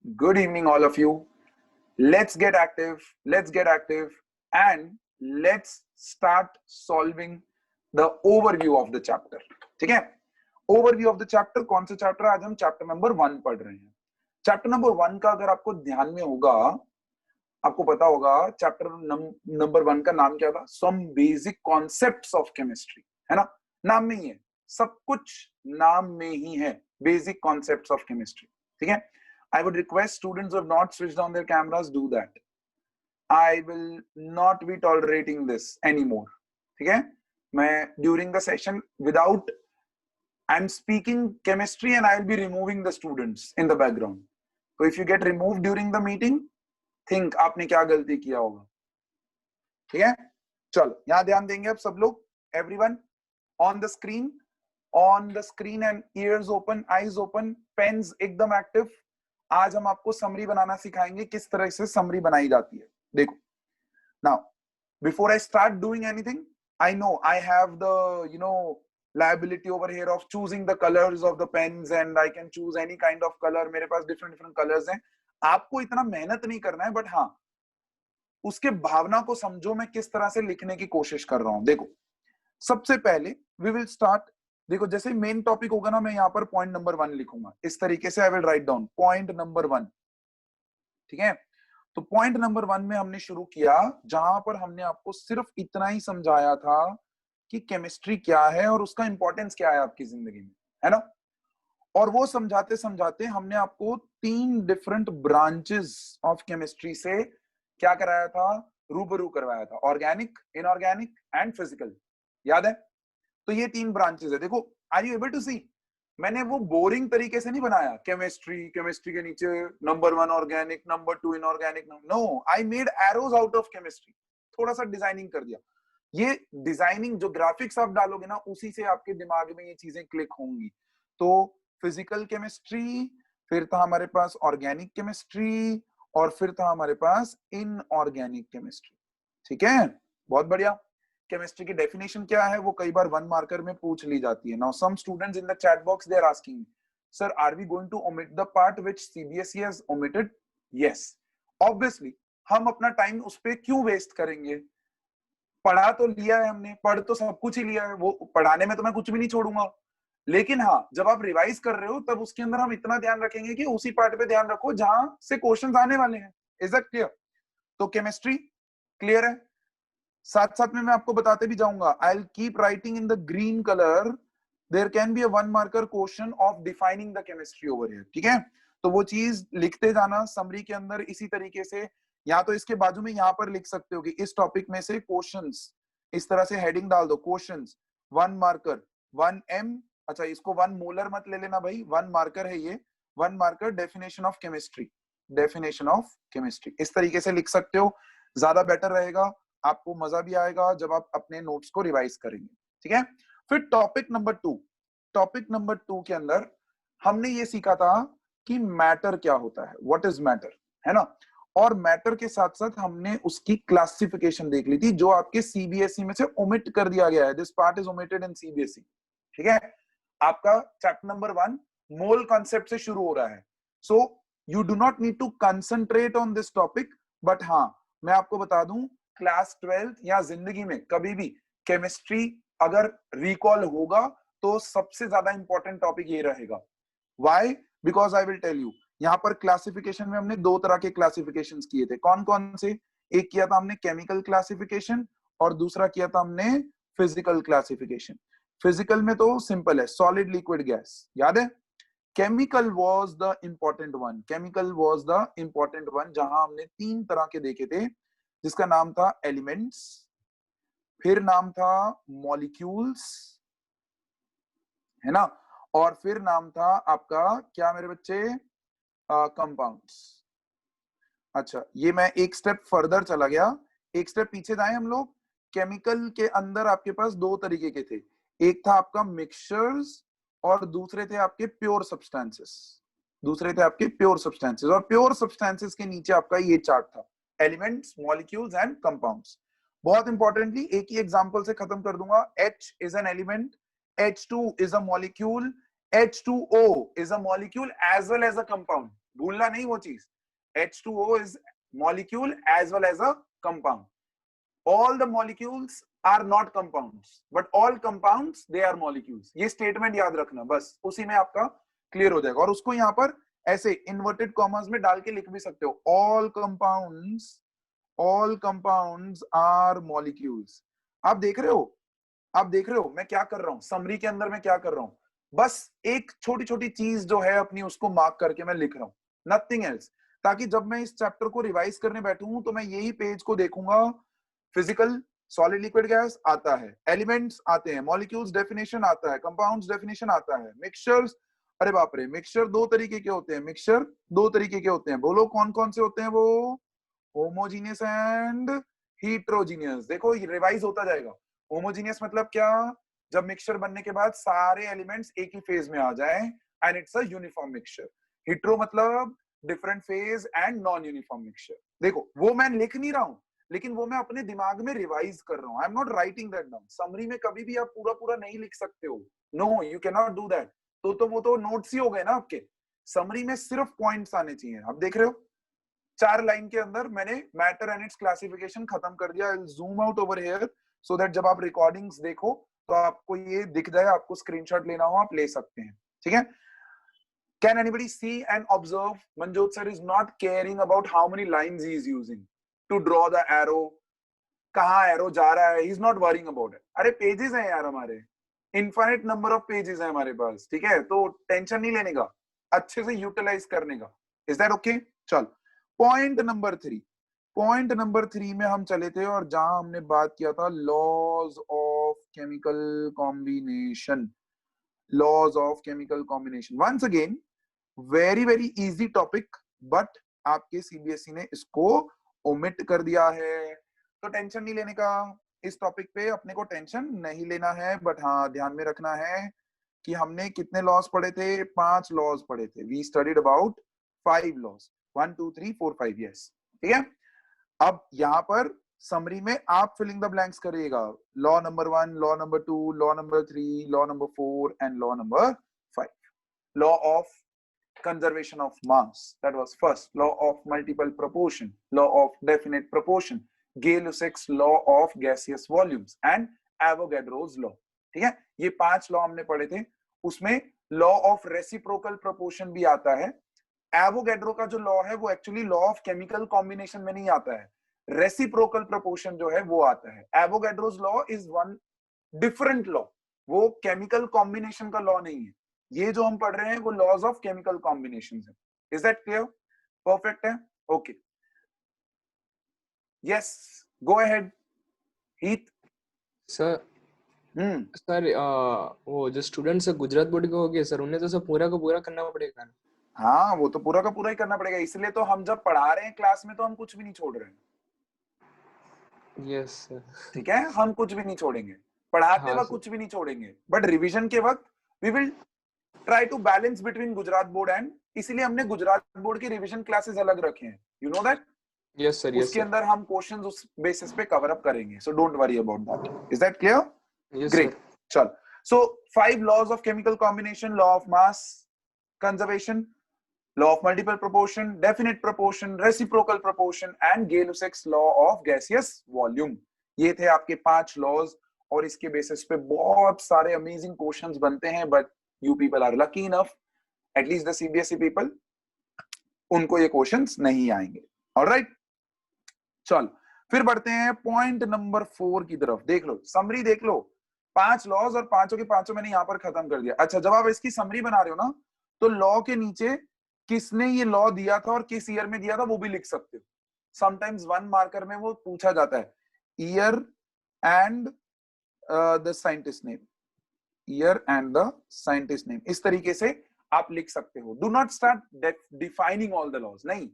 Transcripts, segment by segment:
Good evening, all of you. Let's get active. And let's start solving the overview of the chapter. ठीक है? Overview of the chapter कौन सा chapter? आज हम chapter number 1 पढ़ रहे हैं. चैप्टर नंबर 1 का अगर आपको ध्यान में होगा, आपको पता होगा चैप्टर नंबर 1 का नाम क्या था? Some basic concepts of chemistry, है ना? नाम में ही है, सब कुछ नाम में ही है, बेसिक कॉन्सेप्ट्स ऑफ केमिस्ट्री. ठीक है? I would request students who have not switched on their cameras do that. I will not be tolerating this anymore. ठीक है? मैं during the session without I'm speaking chemistry and I'll be removing the students in the background. So if you get removed during the meeting, think आपने क्या गलती किया होगा. ठीक है? चलो यहाँ ध्यान देंगे अब सब लोग. Everyone on the screen and ears open, eyes open, pens एकदम active. आज हम आपको समरी बनाना सिखाएंगे, किस तरह से समरी बनाई जाती है. देखो, now before I start doing anything, I know I have the liability over here of choosing the colors of the pens and I can choose any kind of color. मेरे पास different colors हैं. आपको इतना मेहनत नहीं करना है, but हाँ उसके भावना को समझो, मैं किस तरह से लिखने की कोशिश कर रहा हूं. देखो, सबसे पहले we will start. देखो, जैसे मेन टॉपिक होगा ना, मैं यहाँ पर पॉइंट नंबर 1 लिखूंगा इस तरीके से. I will write down point number 1. ठीक है? तो पॉइंट नंबर 1 में हमने शुरू किया जहां पर हमने आपको सिर्फ इतना ही समझाया था कि केमिस्ट्री क्या है और उसका इंपॉर्टेंस क्या है आपकी जिंदगी में, है ना? और वो समझाते समझाते हमने आपको 3 डिफरेंट ब्रांचेस ऑफ केमिस्ट्री से क्या कराया था? रूबरू करवाया था. Organic, inorganic and physical. याद है? तो ये 3 ब्रांचेस है. देखो, आर यू एबल टू सी? मैंने वो बोरिंग तरीके से नहीं बनाया. केमिस्ट्री के नीचे number 1 organic, number 2 inorganic. No, I made arrows out of chemistry. थोड़ा सा डिजाइनिंग कर दिया. ये डिजाइनिंग जो ग्राफिक्स आप डालोगे ना, उसी से आपके दिमाग में ये चीजें क्लिक होंगी. तो फिजिकल केमिस्ट्री, फिर था हमारे पास ऑर्गेनिक केमिस्ट्री, और फिर था हमारे पास इनऑर्गेनिक केमिस्ट्री. ठीक है? बहुत बढ़िया. केमिस्ट्री की डेफिनेशन क्या है वो कई बार 1 मार्कर में पूछ ली जाती है. Now some students in the chat box they are asking, sir are we going to omit the part which CBSE has omitted? Yes, obviously. हम अपना टाइम उस पे क्यों वेस्ट करेंगे? पढ़ा तो लिया है हमने, पढ़ तो सब कुछ ही लिया है, वो पढ़ाने में तो मैं कुछ भी नहीं छोड़ूंगा. लेकिन हाँ, जब आप रिवाइज कर रहे हो तब उसके अंदर हम इतना ध्यान रखेंगे कि उसी पार्ट पे ध्यान रखो जहां से क्वेश्चंस आने वाले हैं. Is that clear? तो केमिस्ट्री क्लियर है. साथ साथ में मैं आपको बताते भी जाऊंगा. I will keep writing in the green colour. There can be a 1 marker question of defining the chemistry over here. ठीक है? तो वो चीज लिखते जाना समरी के अंदर इसी तरीके से. या तो इसके बाजू में यहाँ पर लिख सकते हो कि इस टॉपिक में से क्वेश्चंस, इस तरह से हेडिंग डाल दो, क्वेश्चंस 1 मार्कर 1M. अच्छा, इसको 1 मोलर मत ले लेना भाई, 1 मार्कर है ये. 1 marker definition of chemistry, definition of chemistry. इस तरीके से लिख सकते हो, ज्यादा बेटर रहेगा. आपको मजा भी आएगा जब आप अपने नोट्स को रिवाइज करेंगे. ठीक है? फिर टॉपिक नंबर 2 के अंदर हमने ये सीखा था कि मैटर क्या होता है, व्हाट इज मैटर, है ना? और मैटर के साथ साथ हमने उसकी क्लासिफिकेशन देख ली थी, जो आपके सीबीएसई में से ओमिट कर दिया गया है. This part is omitted in CBSE. ठीक है? आपका चैप्टर नंबर 1 मोल कॉन्सेप्ट से शुरू हो रहा है. So you do not need to concentrate on this topic. But हाँ, मैं आपको बता दूं, क्लास 12th या जिंदगी में कभी भी केमिस्ट्री अगर रिकॉल होगा तो सबसे ज्यादा इंपॉर्टेंट टॉपिक ये रहेगा. Why? Because I will tell you. यहाँ पर क्लासिफिकेशन में हमने 2 तरह के क्लासिफिकेशन किए थे. कौन कौन से? एक किया था हमने केमिकल क्लासिफिकेशन और दूसरा किया था हमने फिजिकल क्लासिफिकेशन. फिजिकल में तो सिंपल है, सॉलिड, लिक्विड, गैस. याद है? Chemical was the important one. जहां हमने 3 तरह के देखे थे, जिसका नाम था एलिमेंट्स, फिर नाम था मॉलिक्यूल्स, है ना, और फिर नाम था आपका क्या मेरे बच्चे? कंपाउंड्स. अच्छा, ये मैं एक स्टेप फर्दर चला गया, एक स्टेप पीछे जाए हम लोग. केमिकल के अंदर आपके पास 2 तरीके के थे. एक था आपका मिक्सचर्स और दूसरे थे आपके प्योर सब्सटेंसेस. और प्योर सब्सटेंसेस के नीचे आपका ये चार्ट था, एलिमेंट्स, मॉलिक्यूल्स एंड कंपाउंड्स. बहुत इंपॉर्टेंटली एक ही एग्जांपल से खत्म कर दूंगा. H is an element, H2 is a molecule, H2O is a molecule as well as a compound. भूलना नहीं वो चीज। H2O is molecule as well as a compound. All the molecules are not compounds, but all compounds they are molecules. ये statement याद रखना, बस उसी में आपका क्लियर हो जाएगा। और उसको यहाँ पर ऐसे इन्वर्टेड कॉमर्स में डाल के लिख भी सकते हो, all compounds are molecules। आप देख रहे हो, आप देख रहे हो मैं क्या कर रहा हूं, समरी के अंदर मैं क्या कर रहा हूं, बस एक छोटी छोटी चीज जो है अपनी उसको मार्क करके मैं लिख रहा हूं, नथिंग एल्स, ताकि जब मैं इस चैप्टर को रिवाइज करने बैठूं तो मैं यही पेज को देखूंगा। फिजिकल सॉलिड लिक्विड गैस आता है, एलिमेंट्स आते हैं, मॉलिक्यूल्स डेफिनेशन आता है, कंपाउंड्स डेफिनेशन आता है, मिक्सचर्स, अरे बाप रे, मिक्सचर दो तरीके के होते हैं, मिक्सचर दो तरीके के होते हैं, बोलो कौन कौन से होते हैं वो, होमोजीनियस एंड हीट्रोजीनियस। देखो ये रिवाइज होता जाएगा। होमोजीनियस मतलब क्या, जब मिक्सचर बनने के बाद सारे एलिमेंट्स एक ही फेज में आ जाए and it's a uniform mixture. Hetero मतलब different phase and non uniform mixture. देखो वो मैं लिख नहीं रहा हूं, लेकिन वो मैं अपने दिमाग में रिवाइज कर रहा हूं। I am not writing that down. Summary में कभी भी आप पूरा पूरा नहीं लिख सकते हो, no you can not do that. तो वो तो नोट्स ही हो गए ना आपके। समरी में सिर्फ पॉइंट्स आने चाहिए। आप देख रहे हो 4 लाइन के अंदर मैंने मैटर एंड इट्स क्लासिफिकेशन खत्म कर दिया। I will zoom out over here so that जब आप रिकॉर्डिंग्स देखो तो आपको ये दिख जाए, आपको स्क्रीनशॉट लेना हो आप ले सकते हैं, ठीक है। Can anybody see and observe Manjot sir is not caring about how many lines he is using to draw the arrow, कहाँ एरो जा रहा है, he is not worrying about it। अरे पेजेस हैं यार हमारे, इनफाइनाइट नंबर ऑफ पेजेस हैं हमारे पास, ठीक है, तो टेंशन नहीं लेने का, अच्छे से यूटिलाइज करने का। Is that okay? चल पॉइंट नंबर 3, पॉइंट नंबर 3 में हम चले थे और जहां हमने बात किया था laws of chemical combination, laws of chemical combination. Once again very very easy topic, but आपके सीबीएसई ने इसको ओमिट कर दिया है, तो टेंशन नहीं लेने का। इस टॉपिक पे अपने को टेंशन नहीं लेना है, बट हाँ ध्यान में रखना है कि हमने कितने लॉज पढ़े थे, 5 लॉज पढ़े थे। We studied about 5 laws, 1 2 3 4 5, yes, ठीक है। अब यहाँ पर समरी में आप फिलिंग द ब्लैंक्स करिएगा, law number 1, law number 2, law number 3, law number 4 and law number 5। Law of conservation of mass, that was first. Law of multiple proportion, law of definite proportion, Gay-Lussac's law of gaseous volumes and Avogadro's law, ठीक है। ये 5 law हमने पढ़े थे। उसमें law of reciprocal proportion भी आता है। एवोगैड्रो का जो लॉ है वो actually law of chemical combination में नहीं आता है, रेसिप्रोकल प्रोपोर्शन जो है वो आता है। Avogadro's law is one different law, वो केमिकल कॉम्बिनेशन का लॉ नहीं है। ये जो हम पढ़ रहे हैं वो लॉज ऑफ केमिकल कॉम्बिनेशन है। Is that clear? परफेक्ट है, ओके, यस, गो अहेड हीत। सर सर वो जो स्टूडेंट्स है गुजरात बोर्ड के हो गए सर, उन्हें तो सब पूरा का पूरा करना पड़ेगा। हाँ वो तो पूरा का पूरा ही करना पड़ेगा, इसलिए तो हम जब पढ़ा रहे हैं क्लास में तो हम कुछ भी नहीं छोड़ रहे हैं। यस सर, ठीक है, हम कुछ भी नहीं छोड़ेंगे, पढ़ाते वक्त कुछ भी नहीं छोड़ेंगे, बट रिवीजन के वक्त we will try to balance between Gujarat board and, इसीलिए हमने गुजरात बोर्ड की रिवीजन क्लासेस अलग रखे हैं, you know that. Yes sir, उसके अंदर हम क्वेश्चंस उस बेसिस पे कवर अप करेंगे, so don't worry about that. Is that clear? Great, चल। So 5 laws of chemical combination, law of mass conservation, law of multiple proportion, definite proportion, reciprocal proportion and Gay-Lussac's law of gaseous volume। ये थे आपके 5 laws और इसके basis पे बहुत सारे amazing questions बनते हैं, but you people are lucky enough, at least the CBSE people, उनको ये क्वेश्चंस नहीं आएंगे। ऑलराइट, चल फिर बढ़ते हैं पॉइंट नंबर 4 की तरफ। देख लो समरी, देख लो 5 लॉज और पांचों के पांचों मैंने यहां पर खत्म कर दिया। अच्छा, जब आप इसकी समरी बना रहे हो ना, तो लॉ के नीचे किसने ये लॉ दिया था और किस ईयर में दिया था वो भी लिख सकते हो। समटाइम्स 1 मार्कर में वो पूछा जाता है, year and the scientist name, year and the scientist name, इस तरीके से आप लिख सकते हो। Do not start defining all the laws, नहीं,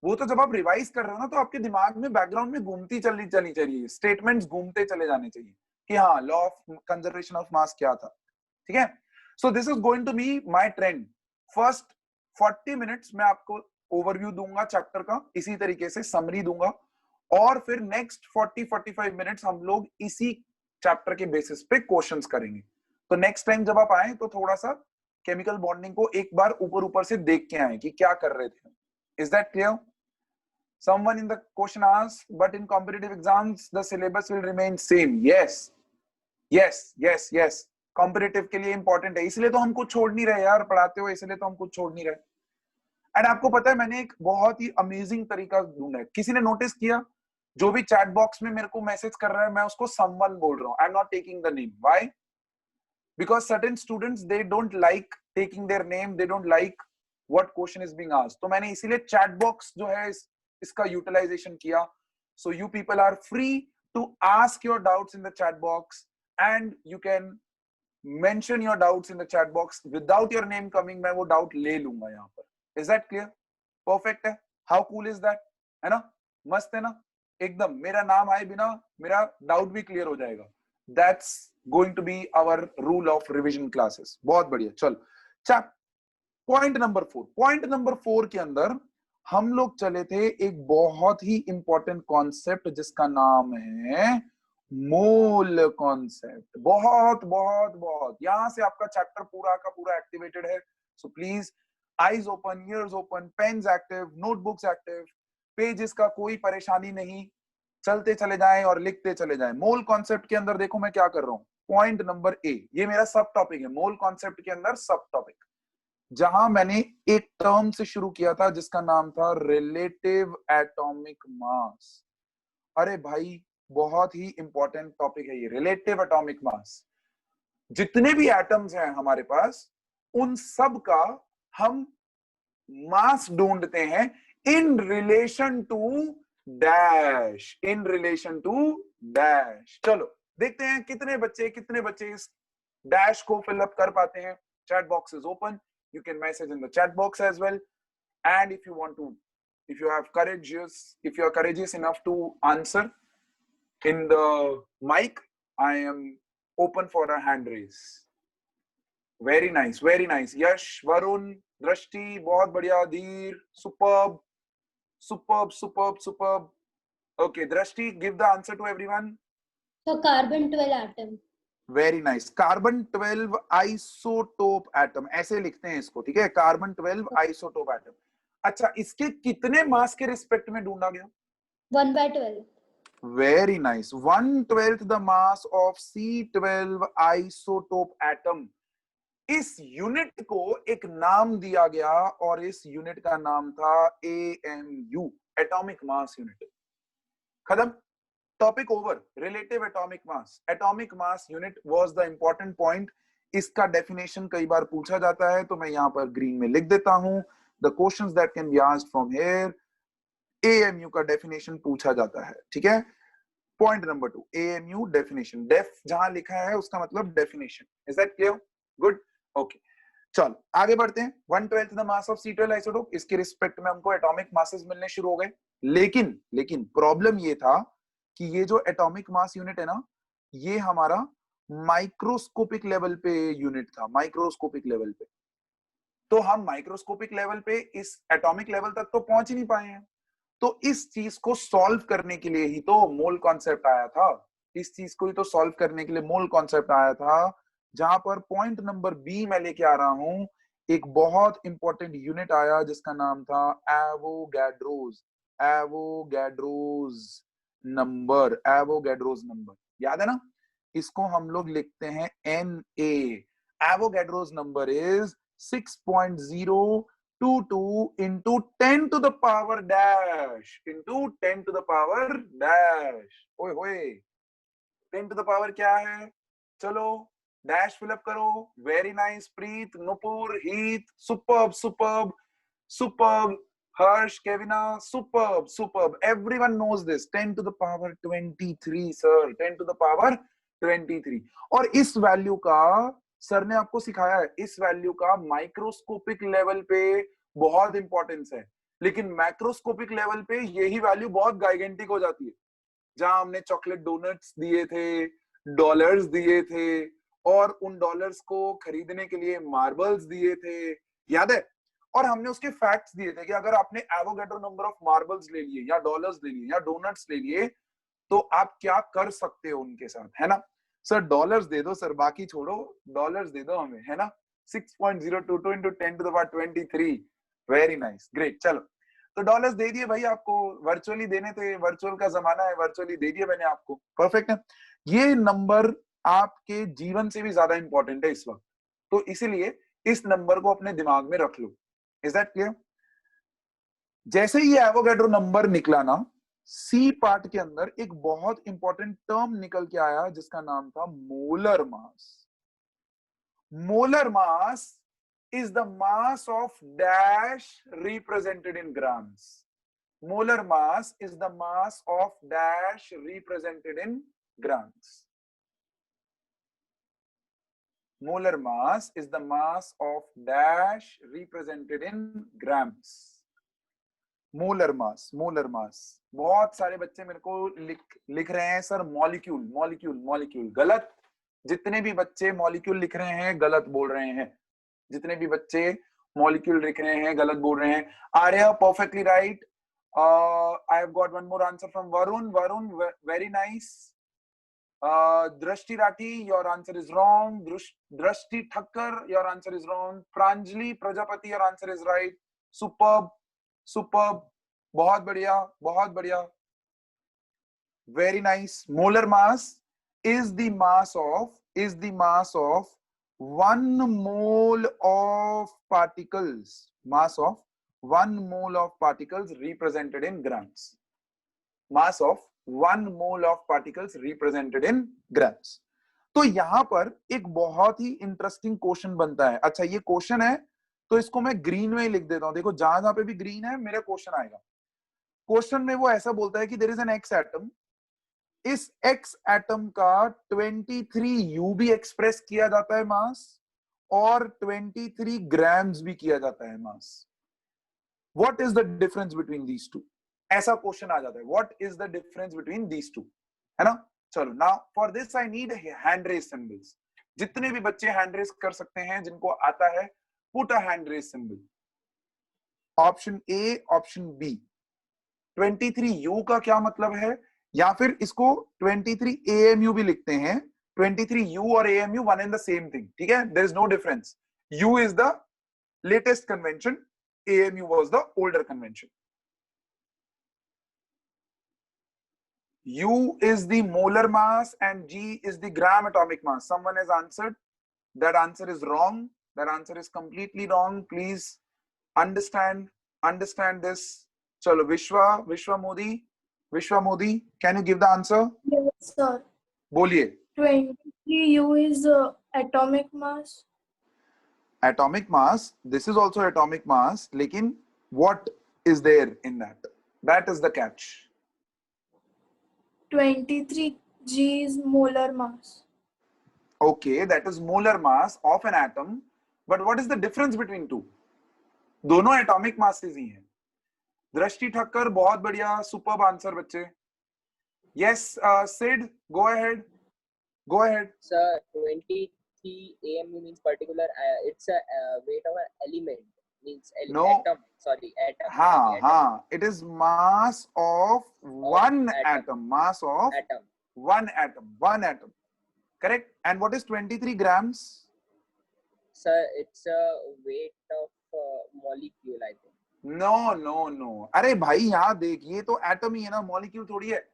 वो तो जब आप रिवाइज कर रहे हो ना तो आपके दिमाग में बैकग्राउंड में घूमती चलनी चाहिए, स्टेटमेंट्स घूमते चले जाने चाहिए कि हाँ law of conservation of mass क्या था, ठीक है। So this is going to be my trend. First 40 minutes में आपको ओवरव्यू दूंगा चैप्टर का, इसी तरीके से समरी दूंगा, और फिर नेक्स्ट 40-45 मिनट्स हम लोग इसी चैप्टर के बेसिस पे क्वेश्चंस करेंगे। तो नेक्स्ट टाइम जब आप आए तो थोड़ा सा केमिकल बॉन्डिंग को एक बार ऊपर ऊपर से देख के आए कि क्या कर रहे थे. Is that clear? Someone in the question asked, but in competitive exams the syllabus will remain same. Yes. Competitive के लिए important है, इसलिए तो हम कुछ छोड़ नहीं रहे यार, पढ़ाते हो इसलिए तो हम कुछ छोड़ नहीं रहे. एंड आपको पता है मैंने एक बहुत ही अमेजिंग तरीका ढूंढा है. किसी ने नोटिस किया? जो भी चैट बॉक्स में मेरे को मैसेज कर रहा है मैं उसको someone बोल रहा हूँ. आई am not taking the name. Why? Because certain students they don't like taking their name, they don't like what question is being asked. तो मैंने इसीलिए चैट बॉक्स जो है इसका यूटिलाइजेशन किया. So you people are free to ask your doubts in the chat box and you can mention your doubts in the chat box without your name coming. मैं वो doubt ले लूंगा यहाँ पर. Is that clear? Perfect है. How cool is that? है ना? मस्त है ना? एकदम मेरा नाम आए बिना मेरा डाउट भी क्लियर हो जाएगा. That's going to be our rule of revision classes. बहुत बढ़िया. चलो पॉइंट नंबर 4. पॉइंट नंबर 4 के अंदर हम लोग चले थे एक बहुत ही इंपॉर्टेंट कॉन्सेप्ट जिसका नाम है मोल कॉन्सेप्ट. बहुत यहां से आपका चैप्टर पूरा का पूरा एक्टिवेटेड है. So please eyes open, ears open, pens active, notebooks active, pages का कोई परेशानी नहीं, चलते चले जाएं और लिखते चले जाएं. मोल कॉन्सेप्ट के अंदर देखो मैं क्या कर रहा हूं. पॉइंट नंबर ए, ये मेरा सब टॉपिक है. मोल कॉन्सेप्ट के अंदर सब टॉपिक, जहां मैंने एक टर्म से शुरू किया था जिसका नाम था रिलेटिव एटॉमिक मास. अरे भाई बहुत ही इंपॉर्टेंट टॉपिक है ये रिलेटिव एटॉमिक मास. जितने भी एटम्स हैं हमारे पास उन सब का हम मास ढूंढते हैं in relation to dash. In relation to dash. चलो देखते हैं कितने बच्चे इस डैश को फिलअप कर पाते हैं. Chat box is open. You can message in the chat box as well. And if you want to, if you are courageous enough to answer in the mic, I am open for a hand raise. Very nice. Yash, Varun, Drashti, बहुत बढ़िया. Dheer, superb. Okay, Drashti, give the answer to everyone. So carbon 12 atom. Very nice. Carbon 12 isotope atom ऐसे लिखते हैं इसको. ठीक है, carbon 12 isotope atom. अच्छा, इसके कितने मास के रिस्पेक्ट में ढूंढा गया? 1/12. Very nice. 1/12 the mass of C12 isotope atom. इस यूनिट को एक नाम दिया गया और इस यूनिट का नाम था AMU, एटॉमिक मास यूनिट. खत्म. Topic over. Relative atomic mass. Atomic mass unit was the important point. इसका डेफिनेशन कई बार पूछा जाता है तो मैं यहां पर ग्रीन में लिख देता हूं. The questions that can be asked from here, AMU का डेफिनेशन पूछा जाता है. ठीक है. Point number 2, AMU definition. Def जहां लिखा है उसका मतलब definition. Is that clear? Good. Okay, चलो आगे बढ़ते हैं. 1/12 the mass of C12 isotope. इसके रिस्पेक्ट में हमको एटॉमिक मासेस मिलने शुरू हो गए. लेकिन प्रॉब्लम ये था कि ये जो एटॉमिक मास यूनिट है ना, ये हमारा माइक्रोस्कोपिक लेवल पे यूनिट था. माइक्रोस्कोपिक लेवल पे. तो हम माइक्रोस्कोपिक लेवल पे इस एटॉमिक लेवल तक तो पहुंच ही नहीं पाए हैं. तो इस चीज को सॉल्व करने के लिए ही तो मोल कॉन्सेप्ट आया था. इस चीज को ही तो सॉल्व करने के लिए मोल कॉन्सेप्ट आया था, जहां पर पॉइंट नंबर बी मैं लेके आ रहा हूं. एक बहुत इंपॉर्टेंट यूनिट आया जिसका नाम था एवोगैड्रोस. Avogadro's number. याद है ना? इसको हम लोग लिखते हैं Na. Avogadro's number is 6.022 into 10 to the power dash. into 10 to the power dash. ओए होए, 10 to the power क्या है? चलो डैश फिलअप करो. Very nice. Preet, Nupur, Heet, superb, Harsh, Kevina, superb. Everyone knows this. 10 to the power 23, sir. 10 to the power 23. और इस value का sir ने आपको सिखाया है. इस वैल्यू का माइक्रोस्कोपिक लेवल पे बहुत इंपॉर्टेंस है, लेकिन मैक्रोस्कोपिक लेवल पे यही वैल्यू बहुत गाइगेंटिक हो जाती है. जहां हमने चॉकलेट डोनट्स दिए थे, डॉलर्स दिए थे, और उन डॉलर्स को खरीदने के लिए मार्बल्स दिए थे. याद है? और हमने उसके फैक्ट्स दिए थे कि अगर आपने एवोगैड्रो नंबर ऑफ मार्बल्स ले लिए या डॉलर्स ले लिए या डोनट्स ले लिए तो आप क्या कर सकते हो उनके साथ. है ना? सर डॉलर्स दे दो सर, बाकी छोड़ो, डॉलर्स दे दो हमें. है ना? 6.022 into 10 to the power 23. Very nice, great. चलो तो डॉलर्स दे दिए भाई आपको, वर्चुअली देने थे, वर्चुअल का जमाना है, वर्चुअली दे दिए मैंने आपको। परफेक्ट है। ये नंबर आपके जीवन से भी ज्यादा इंपॉर्टेंट है इस वक्त, तो इसीलिए इस नंबर को अपने दिमाग में रख लो। Is that clear? जैसे ही एवोगैड्रो नंबर निकला ना, सी पार्ट के अंदर एक बहुत इंपॉर्टेंट टर्म निकल के आया जिसका नाम था molar mass. Molar mass is the mass of dash represented in grams. Molar mass is the mass of dash represented in grams. Molar mass is the mass of dash represented in grams. Molar mass, molar mass. बहुत सारे बच्चे मेरे को लिख रहे हैं sir molecule, molecule, molecule. गलत। जितने भी बच्चे मॉलिक्यूल लिख रहे हैं गलत बोल रहे हैं, जितने भी बच्चे मॉलिक्यूल लिख रहे हैं गलत बोल रहे हैं। Arya perfectly right. I have got one more answer from Varun. Varun very nice. Drishti Rathi, your answer is wrong. Drishti Thakkar, your answer is wrong. Pranjali Prajapati, your answer is right. Superb, superb, बहुत बढ़िया, बहुत बढ़िया, very nice. Molar mass is the mass of 1 mole of particles, mass of 1 mole of particles represented in grams, mass of 1 mole of particles represented in grams। तो यहां पर एक बहुत ही interesting question बनता है। अच्छा ये क्वेश्चन है तो इसको मैं ग्रीन में ही लिख देता हूं। देखो जहां जहां पे भी ग्रीन है मेरा क्वेश्चन आएगा। क्वेश्चन में वो ऐसा बोलता है कि there is an X atom, इस एक्स एटम का 23 भी एक्सप्रेस किया जाता है मास, और 23 ग्राम्स भी किया जाता है mass. What is the difference between these two? ऐसा क्वेश्चन आ जाता है, what is the difference between these two, है ना। चलो now for this I need hand raise symbols. जितने भी बच्चे हैंड रेज कर सकते हैं, जिनको आता है, put a hand raise symbol. Option A, option B. 23U का क्या मतलब है, या फिर इसको 23 AMU भी लिखते हैं। 23U और AMU one and the same thing, ठीक है, there is no difference. U is the latest convention, AMU was the older convention. U is the molar mass and G is the gram atomic mass. Someone has answered. That answer is wrong. That answer is completely wrong. Please understand this. Chalo, Vishwa Modi, can you give the answer? Yes, sir. बोलिए। 23U is atomic mass. Atomic mass. This is also atomic mass. लेकिन what is there in that? That is the catch. 23G is molar mass. Okay, that is molar mass of an atom. But what is the difference between two? दोनों atomic masses ही हैं। दृष्टि ठक्कर, बहुत बढ़िया, superb answer बच्चे। Yes, Sid, go ahead. Sir, 23 AMU means particular. It's a weight of an element. Means No. atom. Sorry, atom. हाँ atom. हाँ, it is mass of one atom. atom. Mass of Atom. one atom. Correct. And what is 23 grams? Sir, it's a weight of molecule, I think. No. अरे भाई यहाँ देख, ये तो atom ही है ना, मॉलिक्यूल थोड़ी है।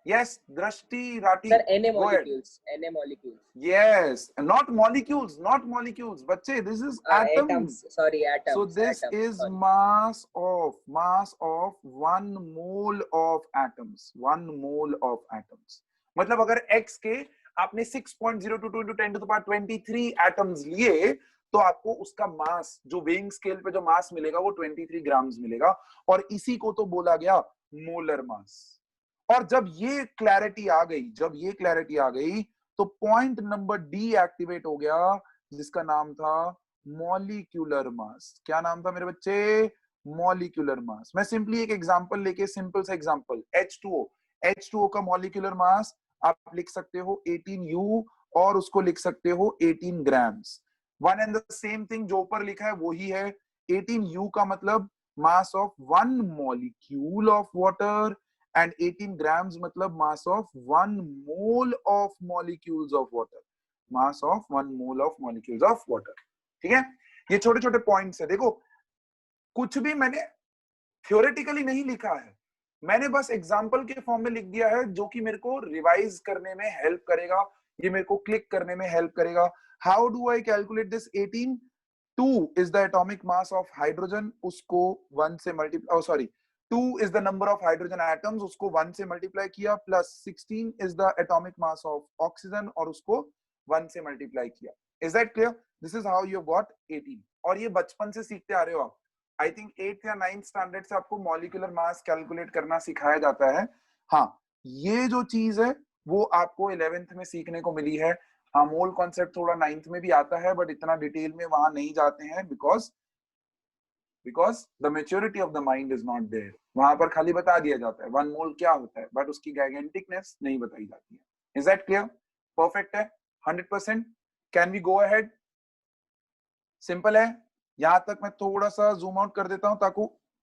Yes, दृष्टि Rathi, Sir, Na go ahead. molecules. Yes, not molecules. बच्चे, this is atoms. Sorry, atoms. So this atoms, is sorry. mass of 1 mole of atoms. 1 mole of atoms. मतलब अगर X के आपने 6.022 into 10 to the power 23 atoms लिए, तो आपको उसका मास, जो वेइंग स्केल पे जो मास मिलेगा, वो 23 ग्राम्स मिलेगा। और इसी को तो बोला गया मोलर मास। और जब ये क्लैरिटी आ गई तो पॉइंट नंबर डी एक्टिवेट हो गया, जिसका नाम था मॉलिक्यूलर मास। क्या नाम था मेरे बच्चे? Molecular mass. मैं सिंपली एक एग्जांपल लेके, सिंपल सा एग्जांपल, H2O का मॉलिक्यूलर मास आप लिख सकते हो 18U, और उसको लिख सकते हो 18 grams. One and the same thing, जो ऊपर लिखा है वही है। 18U का मतलब mass of 1 molecule of water, and 18 grams मतलब mass of 1 mole of molecules of water. Mass of 1 mole of molecules of water. ठीक है, ये छोटे छोटे पॉइंट्स है। देखो कुछ भी मैंने थ्योरेटिकली नहीं लिखा है, मैंने बस एग्जाम्पल के फॉर्म में लिख दिया है, जो कि मेरे को रिवाइज करने में हेल्प करेगा, ये मेरे को क्लिक करने में हेल्प करेगा। How do I calculate this 18? 2 is the atomic mass of hydrogen, उसको 1 से multiply, sorry 2 is the number of hydrogen atoms, उसको 1 से मल्टीप्लाई किया, plus 16 is the atomic mass of oxygen, और उसको 1 से मल्टीप्लाई किया। Is that clear? This is how you have got 18। और ये बचपन से सीखते आ रहे हो आप। आई थिंक 8th या 9th स्टैंडर्ड से आपको मॉलिक्यूलर मास कैलकुलेट करना सिखाया जाता है। हाँ, ये जो चीज है वो आपको 11th में सीखने को मिली है। हाँ, मोल कॉन्सेप्ट थोड़ा 9th में भी आता है, बट इतना डिटेल में वहां नहीं जाते हैं, because the maturity of the mind is not there. वहां पर खाली बता दिया जाता है 1 मोल क्या होता है, बट उसकी गैगेंटिकनेस नहीं बताई जाती है। Is that clear? परफेक्ट है, 100%। Can we go ahead? Simple है। यहां तक मैं थोड़ा सा जूम आउट कर देता हूं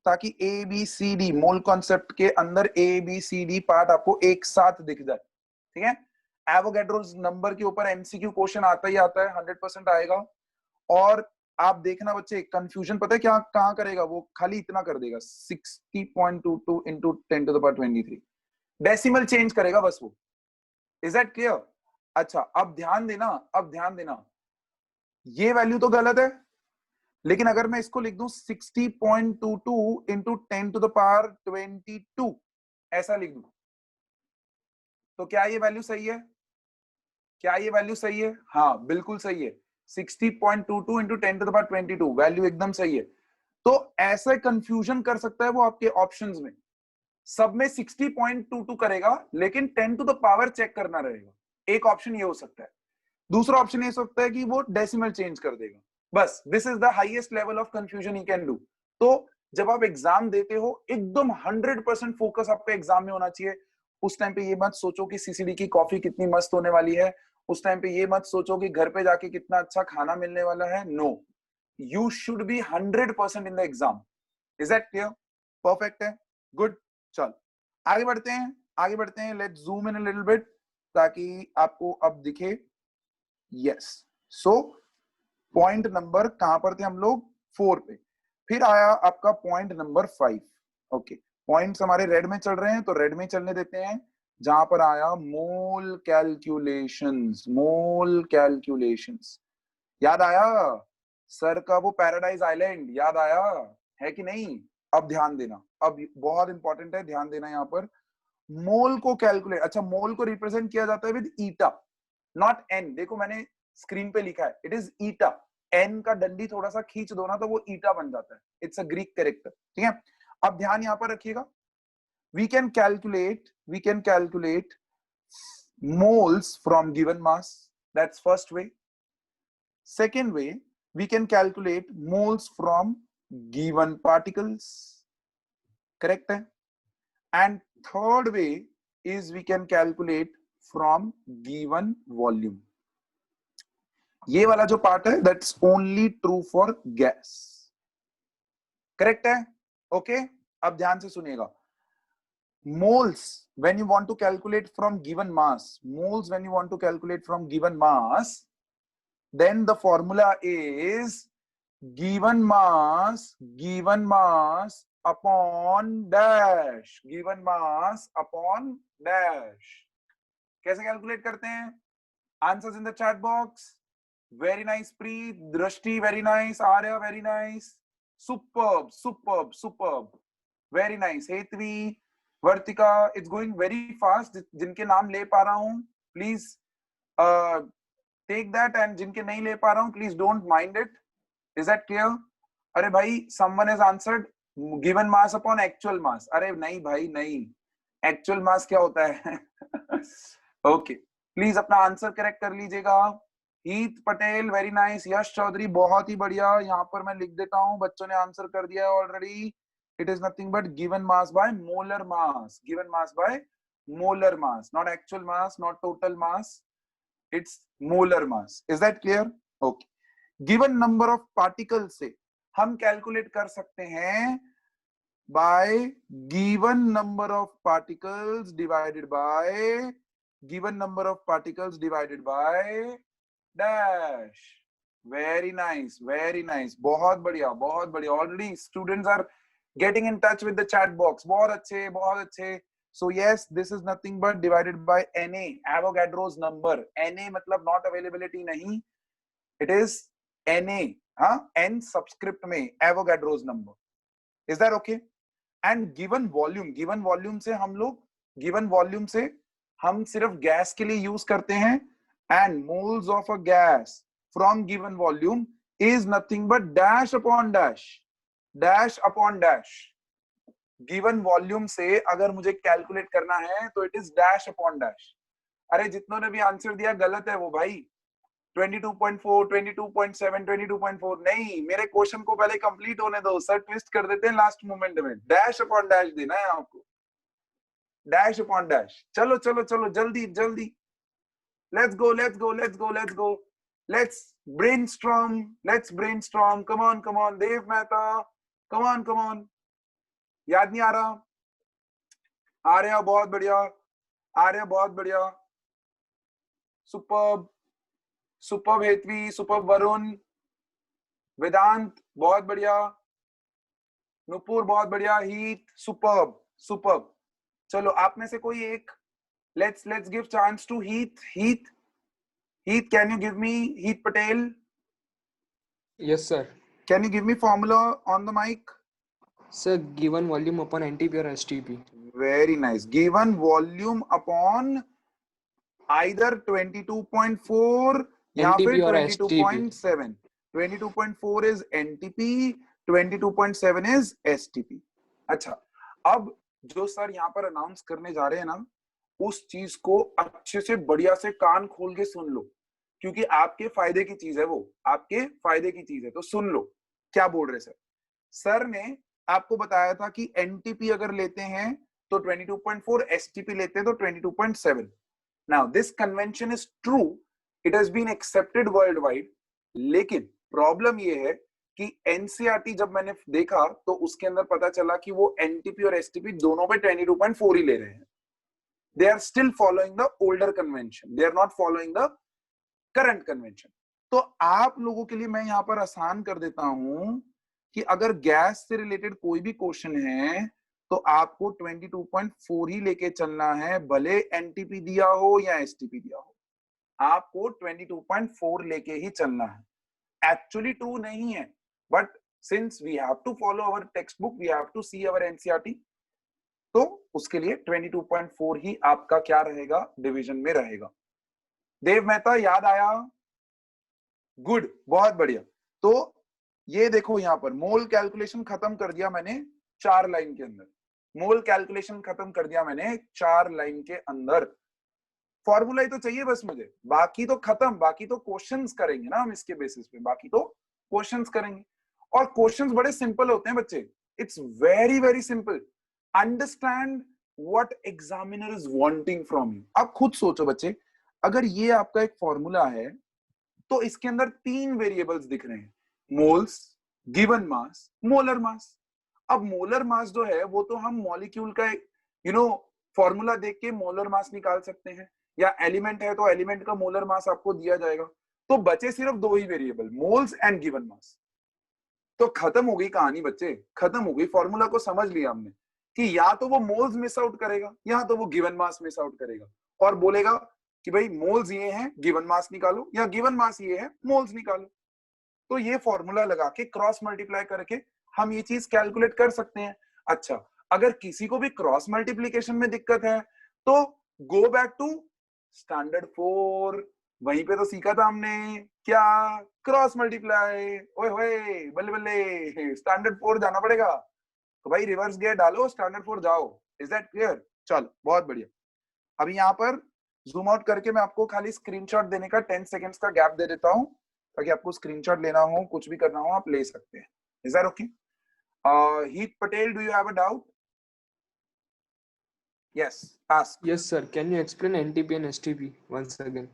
ताकि A B C D mole concept के अंदर A B C D part आपको एक साथ दिख जाए। ठीक है, एवोगैड्रोस नंबर के ऊपर एमसीक्यू क्वेश्चन आता ही आता है, 100% आएगा। और आप देखना बच्चे, कंफ्यूजन पता है क्या कहां करेगा, वो खाली इतना कर देगा 60.22 into 10 to the power 23, decimal change करेगा बस वो। Is that clear? अच्छा, अब ध्यान देना, ये वैल्यू तो गलत है, लेकिन अगर मैं इसको लिख दूं 60.22 into 10 to the power 22 ऐसा लिख दूं, तो क्या ये वैल्यू सही है? हाँ, बिल्कुल सही है। 60.22 into 10 to the power 22 value एकदम सही है। तो ऐसे कंफ्यूजन कर सकता है वो आपके ऑप्शंस में, सब में 60.22 करेगा, लेकिन 10 to the power चेक करना रहेगा। एक ऑप्शन ये हो सकता है। दूसरा ऑप्शन ये हो सकता है कि वो डेसिमल चेंज कर देगा। बस this is the highest level of confusion he can do. तो जब आप एग्जाम देते हो, एकदम 100% फोकस आपका एग्जाम में होना चाहिए। उस टाइम पे ये मत सोचो कि सीसीडी की कॉफी कितनी मस्त होने वाली है, उस टाइम पे ये मत सोचो कि घर पे जाके कितना अच्छा खाना मिलने वाला है। No, you should be 100% in the exam. Is that clear? Perfect है, गुड। चल आगे बढ़ते हैं, let's zoom in a little bit ताकि आपको अब दिखे। यस, सो पॉइंट नंबर कहां पर थे हम लोग? 4 पे। फिर आया आपका पॉइंट नंबर 5। ओके, पॉइंट्स हमारे रेड में चल रहे हैं, तो रेड में चलने देते हैं। जहां पर आया मोल कैलकुलेशंस, याद आया सर का वो पैराडाइज आइलैंड, याद आया है कि नहीं? अब ध्यान देना, अब बहुत इंपॉर्टेंट है, ध्यान देना यहाँ पर। मोल को कैलकुलेट, अच्छा मोल को रिप्रेजेंट किया जाता है विद ईटा, नॉट एन। देखो मैंने स्क्रीन पे लिखा है, इट इज ईटा। एन का डंडी थोड़ा सा खींच दो ना तो वो ईटा बन जाता है। It's a Greek character. ठीक है, अब ध्यान यहां पर रखिएगा। we can calculate moles from given mass. That's first way. Second way, we can calculate moles from given particles. Correct है? And third way is we can calculate from given volume. ये वाला जो पार्ट है, that's only true for gas. Correct है? Okay? अब ध्यान से सुनिएगा। Moles, when you want to calculate from given mass, then the formula is given mass upon dash, कैसे कैलकुलेट करते हैं? Answers in the chat box. Very nice Preet, Drishti very nice, Arya very nice, superb, very nice. Hetvi, Vartika, it's going very fast. जिनके नाम ले पा रहा हूं please take that, and जिनके नहीं ले पा रहा हूं please don't mind it. Is that clear? अरे भाई, someone has answered given mass upon actual mass. अरे नहीं भाई नहीं, एक्चुअल मास क्या होता है? ओके, प्लीज अपना आंसर करेक्ट कर लीजिएगा। हीत पटेल वेरी नाइस, यश चौधरी बहुत ही बढ़िया। यहाँ पर मैं लिख देता हूँ, बच्चों ने आंसर कर दिया है already. It is nothing but given mass by molar mass. Given mass by molar mass, not actual mass, not total mass. It's molar mass. Is that clear? Okay. Given number of particles से हम calculate कर सकते हैं by given number of particles divided by dash. Very nice, very nice, बहुत बढ़िया, बहुत बढ़िया. Already students are getting in touch with the chat box. बहुत अच्छे, बहुत अच्छे. So yes, this is nothing but divided by Na, Avogadro's number. Na मतलब not availability नहीं, it is Na. हाँ, n subscript में Avogadro's number. Is that okay? And given volume से हम लोग given volume से हम सिर्फ गैस के लिए यूज करते हैं. And moles of a gas from given volume is nothing but dash upon dash, dash upon dash. Given volume से अगर मुझे कैलकुलेट करना है तो it is dash upon dash. अरे जितनों ने भी आंसर दिया गलत है वो भाई. 22.4, 22.7, 22.4 नहीं. मेरे क्वेश्चन को पहले कंप्लीट होने दो. सर ट्विस्ट कर देते हैं लास्ट मोमेंट में. डैश अपॉन डैश देना है आपको, डैश अपॉन डैश. चलो चलो चलो जल्दी जल्दी. Let's go, let's go, let's go, let's go. Let's brainstorm, let's brainstorm. Come on, come on. Dev Mehta, come on, come on. याद नहीं आ रहा? आ रहे हो? बहुत बढ़िया, आ रहे हो? बहुत बढ़िया. Superb, superb Hetvi, superb Varun, Vedant बहुत बढ़िया, नुपुर बहुत बढ़िया, हीत सुपर्ब, सुपर्ब. चलो आप में से कोई एक, लेट्स गिव चांस टू हीत. हीत can you give me, Heet Patel? Yes, sir. Can you give me formula on the mic? Sir, given volume upon NTP or STP. Very nice. Given volume upon either 22.4 या फिर NTP or 22.7. 22.4 is NTP, 22.7 is STP. अच्छा, अब जो sir यहाँ पर announce करने जा रहे हैं ना, उस चीज को अच्छे से बढ़िया से कान खोल के सुन लो, क्योंकि आपके फायदे की चीज है वो, आपके फायदे की चीज है. तो सुन लो क्या बोल रहे सर. सर ने आपको बताया था कि एनटीपी अगर लेते हैं तो 22.4, एसटीपी लेते हैं तो 22.7. Now this convention is true, it has been accepted world wide. लेकिन प्रॉब्लम ये है कि एनसीईआरटी जब मैंने देखा तो उसके अंदर पता चला कि वो एनटीपी और एसटीपी दोनों पे 22.4 ही ले रहे हैं. They are still following the older convention, they are not following the current convention. तो आप लोगों के लिए मैं यहां पर आसान कर देता हूं कि अगर गैस से रिलेटेड कोई भी क्वेश्चन है तो आपको 22.4 ही लेके चलना है, भले एनटीपी दिया हो या एसटीपी दिया हो, आपको 22.4 लेके ही चलना है. एक्चुअली 2 नहीं है, but since we have to follow our text book, we have to see our NCERT, तो उसके लिए 22.4 ही आपका क्या रहेगा, डिवीजन में रहेगा. देव मेहता याद आया? गुड, बहुत बढ़िया. तो ये देखो यहां पर मोल कैलकुलेशन खत्म कर दिया मैंने 4 लाइन के अंदर. मोल कैलकुलेशन खत्म कर दिया मैंने 4 लाइन के अंदर. फॉर्मूला ही तो चाहिए बस मुझे, बाकी तो खत्म. बाकी तो क्वेश्चंस करेंगे ना हम इसके बेसिस पे, बाकी तो क्वेश्चंस करेंगे. और क्वेश्चंस बड़े सिंपल होते हैं बच्चे. It's very very simple. Understand what examiner is wanting from you. आप खुद सोचो बच्चे, अगर ये आपका एक फॉर्मूला है तो इसके अंदर 3 वेरिएबल्स दिख रहे हैं, moles, given mass, molar mass. अब मोलर मास जो है वो तो हम मॉलिक्यूल का फॉर्मूला देख के मोलर मास निकाल सकते हैं, या एलिमेंट है तो एलिमेंट का मोलर मास आपको दिया जाएगा. तो बचे सिर्फ 2 ही variable, moles and given mass. तो खत्म हो गई कहानी बच्चे, खत्म हो गई. फॉर्मूला को समझ लिया हमने कि या तो वो मोल्स मिस आउट करेगा या तो वो गिवन मास मिस आउट करेगा, और बोलेगा कि भाई मोल्स ये हैं, गिवन मास निकालो, या गिवन मास ये है, मोल्स निकालो. तो ये फॉर्मूला लगा के क्रॉस मल्टीप्लाई करके हम ये चीज कैलकुलेट कर सकते हैं. अच्छा, अगर किसी को भी क्रॉस मल्टीप्लिकेशन में दिक्कत है तो गो बैक टू स्टैंडर्ड 4. वहीं पे तो सीखा था हमने क्या, क्रॉस मल्टीप्लाई. ओए होए बल्ले बल्ले, स्टैंडर्ड 4 जाना पड़ेगा. तो भाई रिवर्स गियर डालो, स्टैंडर्ड 4 जाओ. Is that clear? चलो बहुत बढ़िया. अभी यहाँ पर जूम आउट करके मैं आपको खाली स्क्रीनशॉट देने का 10 सेकेंड्स का गैप दे देता हूँ, ताकि आपको स्क्रीनशॉट लेना हो, कुछ भी करना हो आप ले सकते हैं. Is that okay? Heet Patel, do you have a doubt? Yes, ask. Yes, sir. Can you explain NTP and STP once again?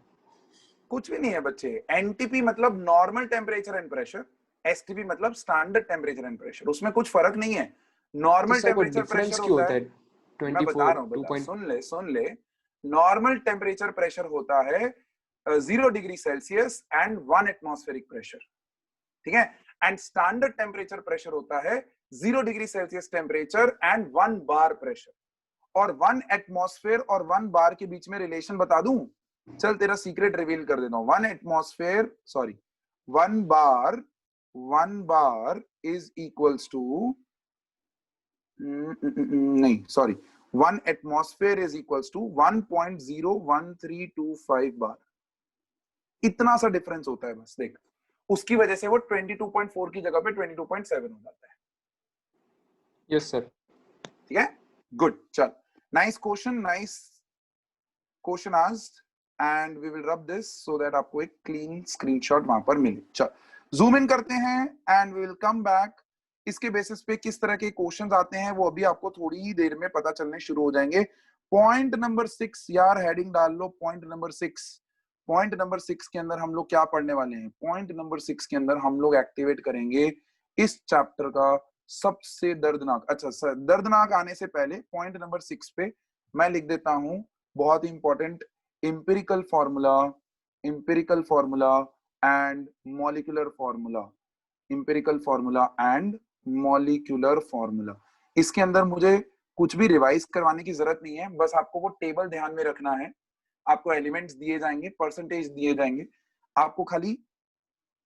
कुछ भी नहीं है बच्चे. एनटीपी मतलब normal temperature and pressure, STP मतलब स्टैंडर्ड टेम्परेचर एंड प्रेशर. उसमें कुछ फर्क नहीं है. नॉर्मल तो sir, वो टेम्परेचर difference प्रेशर क्यों होता है, मैं बता 24, रहा हूँ, 2. सुन ले. नॉर्मल टेम्परेचर प्रेशर होता है 0 degree Celsius and 1 atmospheric pressure, ठीक है। एंड स्टैंडर्ड टेम्परेचर प्रेशर होता है 0 degree Celsius temperature and 1 bar pressure. और 1 एटमॉस्फेयर और 1 बार के बीच में रिलेशन बता दूं, चल तेरा सीक्रेट रिवील कर देता हूं। 1 atmosphere sorry 1 bar is equals to नहीं sorry 1 atmosphere is equals to 1.01325 bar. इतना सा डिफरेंस होता है बस, देख उसकी वजह से वो 22.4 की जगह पे 22.7 हो जाता है। Yes sir. ठीक है, गुड। चल, nice question asked and we will rub this so that आपको एक क्लीन स्क्रीनशॉट वहां पर मिले। चल जूम इन करते हैं and we will come back. इसके बेसिस पे किस तरह के क्वेश्चंस आते हैं वो अभी आपको थोड़ी ही देर में पता चलने शुरू हो जाएंगे। पॉइंट नंबर 6 यार, हेडिंग डाल लो पॉइंट नंबर 6। पॉइंट नंबर 6 के अंदर हम लोग क्या पढ़ने वाले हैं? पॉइंट नंबर 6 के अंदर हम लोग एक्टिवेट करेंगे इस चैप्टर का सबसे दर्दनाक, अच्छा सर दर्दनाक आने से पहले पॉइंट नंबर 6 पे मैं लिख देता हूं बहुत ही important, empirical formula and molecular formula, empirical formula and molecular formula. इसके अंदर मुझे कुछ भी रिवाइज करवाने की जरूरत नहीं है, बस आपको वो टेबल ध्यान में रखना है। आपको एलिमेंट्स दिए जाएंगे, परसेंटेज दिए जाएंगे, आपको खाली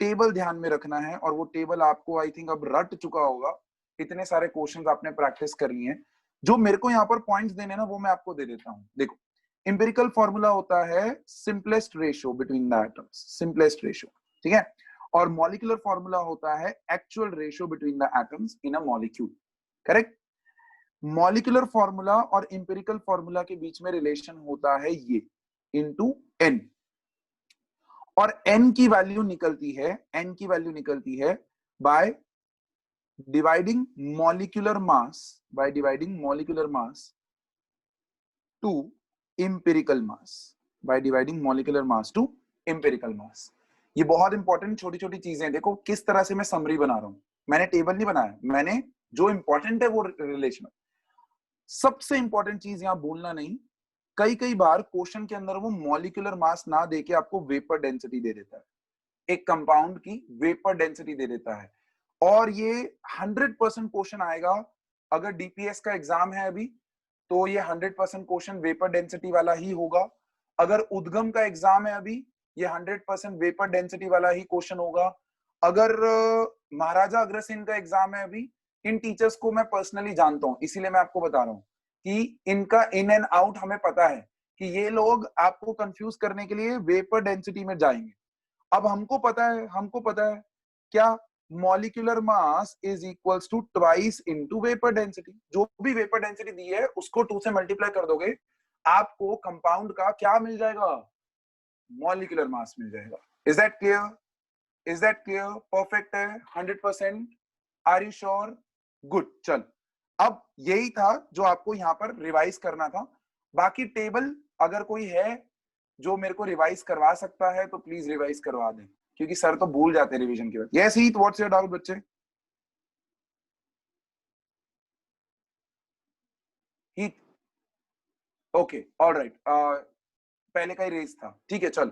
टेबल ध्यान में रखना है। और वो टेबल आपको आई थिंक अब रट चुका होगा, इतने सारे क्वेश्चंस आपने प्रैक्टिस कर लिए हैं। जो मेरे को यहाँ पर पॉइंट्स देने ना वो मैं आपको दे देता हूँ। देखो इंपेरिकल फॉर्मूला होता है simplest ratio between the atoms, simplest ratio, ठीक है। और मॉलिक्यूलर फॉर्मूला होता है actual ratio between the atoms in a molecule, correct. Molecular formula और इंपेरिकल फॉर्मूला के बीच में रिलेशन होता है ये इनटू n, और n की वैल्यू निकलती है by dividing molecular mass to empirical mass, ये बहुत इंपॉर्टेंट छोटी छोटी चीजें। देखो किस तरह से मैं समरी बना रहा हूं, मैंने टेबल नहीं बनाया, मैंने जो इंपॉर्टेंट है वो रिलेशन। सबसे इंपॉर्टेंट चीज यहां भूलना नहीं, कई बार क्वेश्चन के अंदर वो मॉलिक्यूलर मास ना देके आपको वेपर डेंसिटी दे देता है, एक कंपाउंड की वेपर डेंसिटी दे देता है। और ये 100% क्वेश्चन आएगा। अगर डीपीएस का एग्जाम है अभी तो ये 100% क्वेश्चन वेपर डेंसिटी वाला ही होगा। अगर उद्गम का एग्जाम है अभी, ये 100% वेपर डेंसिटी वाला ही क्वेश्चन होगा। अगर महाराजा अग्रसेन का एग्जाम है अभी, इन टीचर्स को मैं पर्सनली जानता हूं, इसीलिए मैं आपको बता रहा हूं कि इनका इन एंड आउट हमें पता है कि ये लोग आपको कंफ्यूज करने के लिए वेपर डेंसिटी में जाएंगे। अब हमको पता है क्या, molecular mass is equals to twice into vapour density. जो भी वेपर डेंसिटी दी है उसको 2 से मल्टीप्लाई कर दोगे, आपको कंपाउंड का क्या मिल जाएगा? मॉलिक्यूलर मास मिल जाएगा। Is that clear? परफेक्ट है, 100%। Are you sure? गुड। चल, अब यही था जो आपको यहाँ पर रिवाइज करना था। बाकी टेबल अगर कोई है जो मेरे को रिवाइज करवा सकता है तो प्लीज रिवाइज करवा दें, क्योंकि सर तो भूल जाते हैं रिवीजन के बाद। यस हीत, व्हाट्स योर डाउट बच्चे? हीत, ओके, ऑलराइट, पहले का ही रेस था, ठीक है। चल,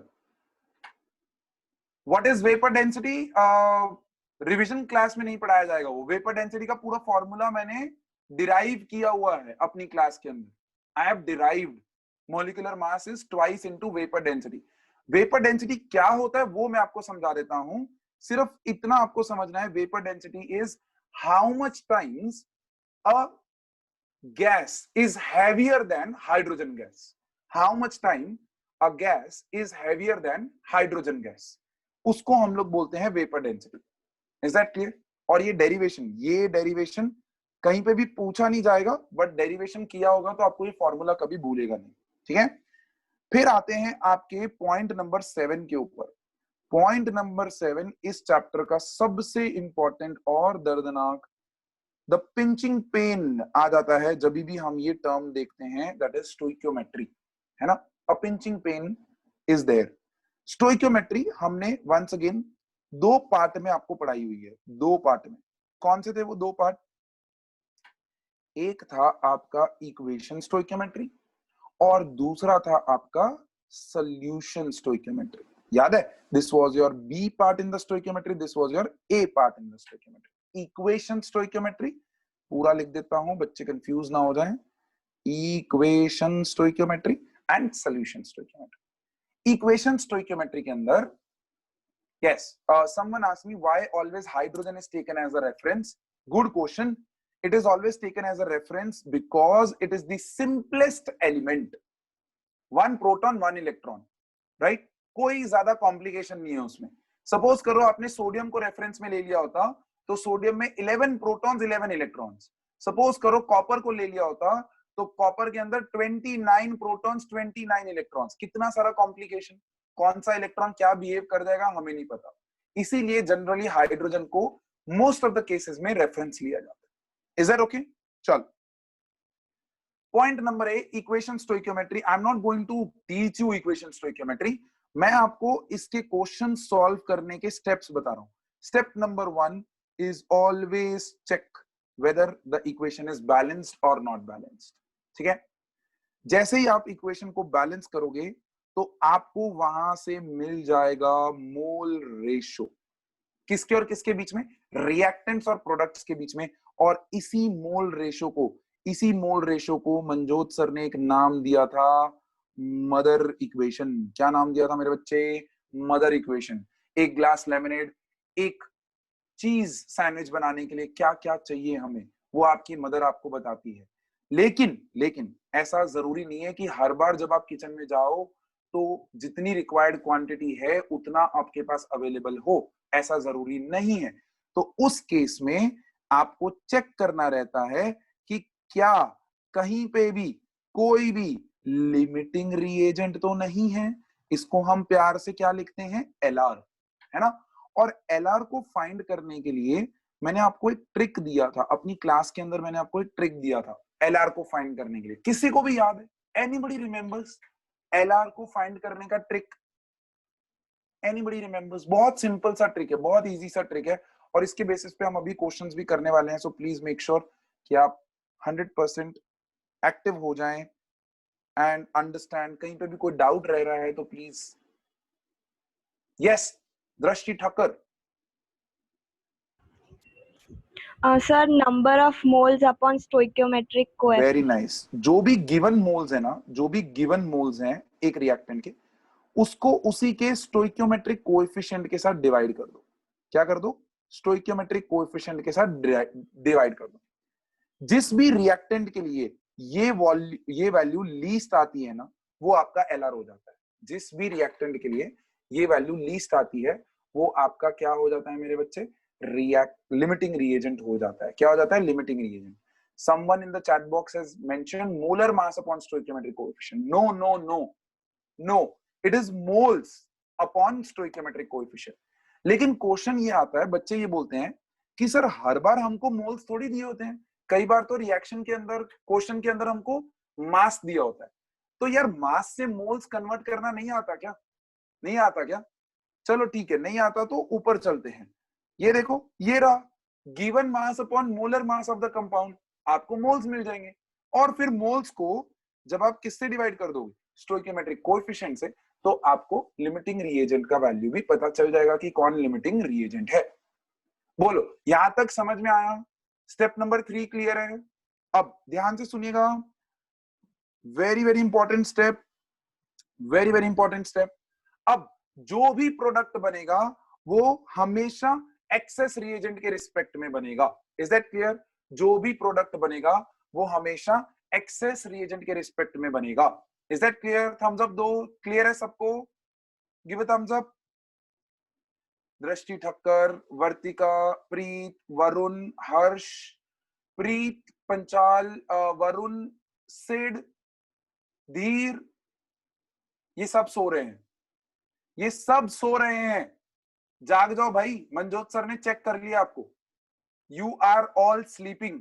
what is vapour density? Revision class में नहीं पढ़ाया जाएगा वो। वेपर डेंसिटी का पूरा फॉर्मूला मैंने डिराइव किया हुआ है अपनी क्लास के अंदर। I have derived molecular mass is twice into vapour density. Vapour density क्या होता है वो मैं आपको समझा देता हूं, सिर्फ इतना आपको समझना है। Vapour density is how much times a gas is heavier than hydrogen gas. How much time a gas is heavier than hydrogen gas, उसको हम लोग बोलते हैं vapour density. Is that clear? और ये डेरिवेशन कहीं पे भी पूछा नहीं जाएगा, बट डेरिवेशन किया होगा तो आपको ये फॉर्मूला कभी भूलेगा नहीं, ठीक है। फिर आते हैं आपके पॉइंट नंबर 7 के ऊपर। पॉइंट नंबर 7 इस चैप्टर का सबसे इंपॉर्टेंट और दर्दनाक, द पिंचिंग पेन आ जाता है जब भी हम ये टर्म देखते हैं, दैट इज स्टोइकियोमेट्री, है ना। A pinching pen is there. Stoichiometry हमने वंस अगेन 2 पार्ट में आपको पढ़ाई हुई है। 2 पार्ट में कौन से थे वो 2 पार्ट? एक था आपका इक्वेशन स्टोइकियोमेट्री और दूसरा था आपका solution stoichiometry. याद है, this was your B part in the stoichiometry, this was your A part in the stoichiometry. Equation stoichiometry पूरा लिख देता हूं, बच्चे कंफ्यूज ना हो जाएं. Equation stoichiometry and solution stoichiometry. Equation stoichiometry के अंदर, yes, someone asked me why always hydrogen is taken as a reference. Good question. It is always taken as a reference because it is the simplest element. One proton, one electron, right? कोई ज्यादा complication नहीं है उसमें. Suppose करो आपने sodium को reference में ले लिया होता तो सोडियम में 11 प्रोटॉन्स 11 इलेक्ट्रॉन्स. सपोज करो कॉपर को ले लिया होता तो कॉपर के अंदर 29 प्रोटॉन्स 29 इलेक्ट्रॉन्स. कितना सारा कॉम्प्लिकेशन. कौन सा इलेक्ट्रॉन क्या बिहेव कर जाएगा हमें नहीं पता. इसीलिए जनरली हाइड्रोजन को मोस्ट ऑफ द केसेस में रेफरेंस लिया जाता है. Is that okay? चल, point number A, equation stoichiometry. I am not going to teach you equation stoichiometry. मैं आपको इसके क्वेश्चन सॉल्व करने के स्टेप्स बता रहा हूं. Step number 1 is always check whether the equation is balanced और नॉट बैलेंस्ड. ठीक है, जैसे ही आप इक्वेशन को बैलेंस करोगे तो आपको वहां से मिल जाएगा मोल रेशो. किसके और किसके बीच में? रिएक्टेंट्स और प्रोडक्ट्स के बीच में. और इसी मोल रेशो को मनजोत सर ने एक नाम दिया था, मदर इक्वेशन. क्या नाम दिया था मेरे बच्चे? Mother equation. एक ग्लास लेमनेड, एक चीज सैंडविच बनाने के लिए क्या क्या चाहिए हमें, वो आपकी मदर आपको बताती है. लेकिन ऐसा जरूरी नहीं है कि हर बार जब आप किचन में जाओ तो जितनी रिक्वायर्ड क्वांटिटी है उतना आपके पास अवेलेबल हो. ऐसा जरूरी नहीं है. तो उस केस में आपको चेक करना रहता है कि क्या कहीं पे भी कोई भी लिमिटिंग रिएजेंट तो नहीं है. इसको हम प्यार से क्या लिखते हैं? LR, है ना. और LR को फाइंड करने के लिए मैंने आपको एक ट्रिक दिया था अपनी क्लास के अंदर. मैंने आपको एक ट्रिक दिया था LR को फाइंड करने के लिए. किसी को भी याद है? एनीबडी रिमेंबर्स LR को फाइंड करने का ट्रिक? Anybody remembers? बहुत सिंपल सा ट्रिक है, बहुत इजी सा ट्रिक है. और इसके बेसिस पे हम अभी क्वेश्चंस भी करने वाले हैं. सो प्लीज मेक श्योर कि आप 100% एक्टिव हो जाएं एंड अंडरस्टैंड. कहीं पे भी कोई डाउट रह रहा है तो प्लीज. यस, दृष्टि Thakkar. Sir, number of moles upon stoichiometric coefficient. Very nice. जो भी गिवन मोल्स है ना, जो भी गिवन मोल्स हैं एक रिएक्टेंट के, उसको उसी के स्टोइकियोमेट्रिक कोएफिशिएंट के साथ डिवाइड कर दो. क्या कर दो? स्टोइकियोमेट्रिक कोएफिशिएंट के साथ डिवाइड कर दो. जिस भी रिएक्टेंट के लिए ये वैल्यू लीस्ट आती है ना, वो आपका LR हो जाता है. जिस भी रिएक्टेंट के लिए ये वैल्यू लीस्ट आती है वो आपका क्या हो जाता है मेरे बच्चे? लिमिटिंग रिएजेंट हो जाता है. क्या हो जाता है? Limiting reagent. Someone in the chat box has mentioned molar mass upon stoichiometric coefficient. No. It is moles upon stoichiometric coefficient. लेकिन क्वेश्चन ये आता है, बच्चे ये बोलते हैं कि सर हर बार हमको मोल्स थोड़ी दिए होते हैं. कई बार तो रिएक्शन के अंदर, क्वेश्चन के अंदर हमको मास दिया होता है. तो यार मास से मोल्स कन्वर्ट करना नहीं आता क्या? नहीं आता क्या? चलो ठीक है, नहीं आता तो ऊपर चलते हैं. ये देखो, ये रहा given mass upon molar mass of the compound. आपको मोल्स मिल जाएंगे. और फिर मोल्स को जब आप किससे डिवाइड कर दोगे? स्टोइकियोमेट्रिक कोएफिशिएंट से. तो आपको लिमिटिंग रिएजेंट का वैल्यू भी पता चल जाएगा कि कौन लिमिटिंग रिएजेंट है. बोलो, यहां तक समझ में आया? स्टेप नंबर 3 क्लियर है? अब ध्यान से सुनिएगा. Very very important step, very very important step. अब जो भी प्रोडक्ट बनेगा वो हमेशा एक्सेस रिएजेंट के रिस्पेक्ट में बनेगा. Is that clear? जो भी प्रोडक्ट बनेगा वो हमेशा एक्सेस रिएजेंट के रिस्पेक्ट में बनेगा. Is that clear? Thumbs up दो. क्लियर है सबको? Give a thumbs up. Drishti Thakkar, वर्तिका, प्रीत, वरुण, हर्ष, प्रीत, पंचाल, वरुण, सिड, धीर, ये सब सो रहे हैं. ये सब सो रहे हैं. जाग जाओ भाई, मनजोत सर ने चेक कर लिया आपको. You are all sleeping.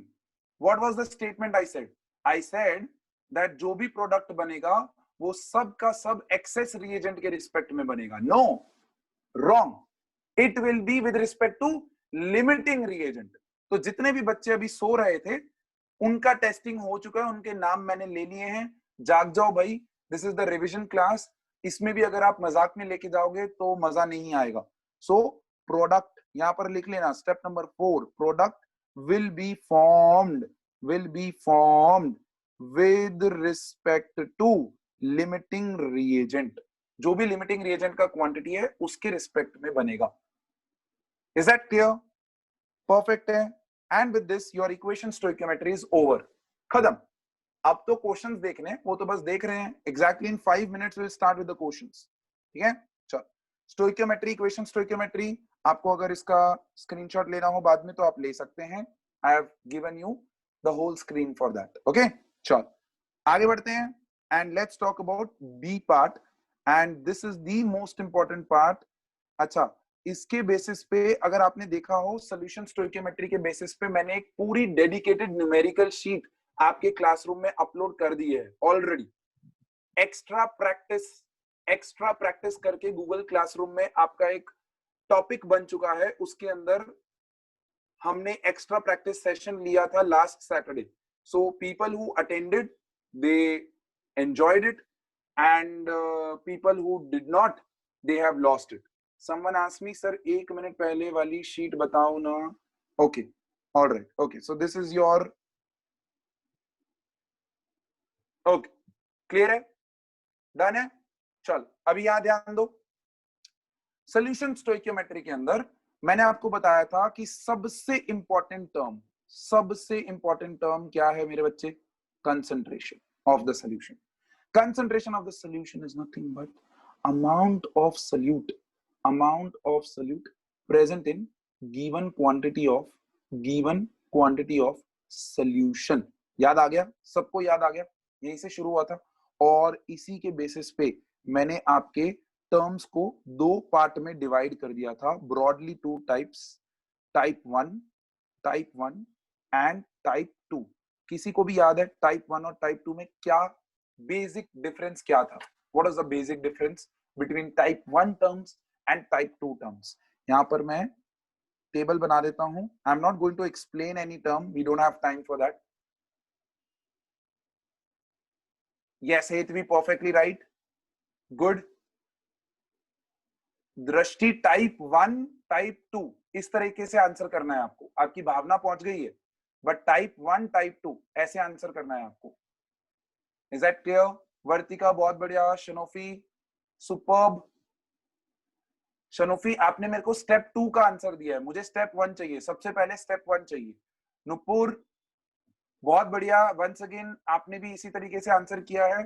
What was the statement I said? I said that जो भी प्रोडक्ट बनेगा वो सब का सब एक्सेस रिएजेंट के रिस्पेक्ट में बनेगा. No, wrong. It will be with respect to limiting reagent. तो जितने भी बच्चे अभी सो रहे थे उनका टेस्टिंग हो चुका है, उनके नाम मैंने ले लिए हैं. जाग जाओ भाई. This is the revision class. इसमें भी अगर आप मजाक में लेके जाओगे तो मजा नहीं आएगा. सो प्रोडक्ट यहां पर लिख लेना. Step number 4, product will be formed with respect to limiting reagent. जो भी limiting reagent का क्वांटिटी है उसके रिस्पेक्ट में बनेगा. Is that clear? Perfect है. And with this your equation stoichiometry is over. खत्म. अब तो क्वेश्चंस देखने, वो तो बस देख रहे हैं. Exactly in 5 minutes we'll start with the questions. ठीक है, चल. स्टोइकियोमेट्री, इक्वेशन स्टोइकियोमेट्री, आपको अगर इसका स्क्रीनशॉट लेना हो बाद में तो आप ले सकते हैं. I have given you the whole screen for that. Okay, चल आगे बढ़ते हैं and let's talk about B part and this is the most important part. अच्छा, इसके बेसिस पे अगर आपने देखा हो सॉल्यूशन स्टोइकियोमेट्री के बेसिस पे मैंने एक पूरी डेडिकेटेड न्यूमेरिकल शीट आपके क्लासरूम में अपलोड कर दी है ऑलरेडी. एक्स्ट्रा प्रैक्टिस करके गूगल क्लासरूम में आपका एक टॉपिक बन चुका है. उसके अंदर हमने एक्स्ट्रा प्रैक्टिस सेशन लिया था last Saturday. So people who attended they enjoyed it and people who did not they have lost it. Someone asked me sir 1 minute पहले वाली शीट बताओ ना. Okay, alright, okay, so this is your. Okay, clear है, done है. चल अभी यहां ध्यान दो. सॉल्यूशन स्टोइकियोमेट्री के अंदर मैंने आपको बताया था कि सबसे इंपॉर्टेंट टर्म क्या है मेरे बच्चे? Concentration of the solution. Concentration of the solution is nothing but amount of solute present in given quantity of solution. याद आ गया? सबको याद आ गया? यहीं से शुरू हुआ था और इसी के बेसिस पे मैंने आपके टर्म्स को 2 पार्ट में डिवाइड कर दिया था. Broadly 2 types, type 1 and type 2. किसी को भी याद है टाइप 1 और टाइप 2 में क्या बेसिक डिफरेंस क्या था? What is the basic difference between type 1 terms and type 2 terms? यहां पर मैं टेबल बना देता हूं. I am not going to explain any term, we don't have time for that. Yes, Hetvi, perfectly right. Good. Drishti type 1, type 2 इस तरीके से answer करना है आपको. आपकी भावना पहुंच गई है, बट टाइप 1, टाइप 2 ऐसे आंसर करना है आपको. Is that clear? वर्तिका बहुत बढ़िया. शनोफी सुपर्ब. शनोफी आपने मेरे को स्टेप 2 का आंसर दिया है, मुझे स्टेप 1 चाहिए. सबसे पहले स्टेप 1 चाहिए. नुपुर बहुत बढ़िया. वंस अगेन आपने भी इसी तरीके से आंसर किया है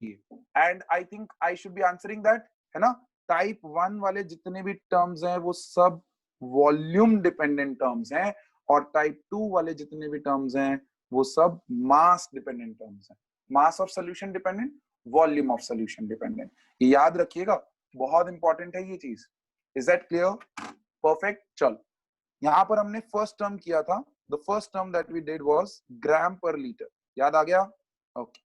and I think I should be answering that, है ना? टाइप 1 वाले जितने भी टर्म्स हैं वो सब वॉल्यूम डिपेंडेंट टर्म्स हैं और टाइप 2 वाले जितने भी टर्म्स हैं वो सब मास डिपेंडेंट टर्म्स हैं. Mass of solution dependent, volume of solution dependent. याद रखिएगा, बहुत इंपॉर्टेंट है ये चीज. Is that clear? परफेक्ट. चल यहां पर हमने फर्स्ट टर्म किया था. The first term that we did was gram per litre. याद आ गया? ओके.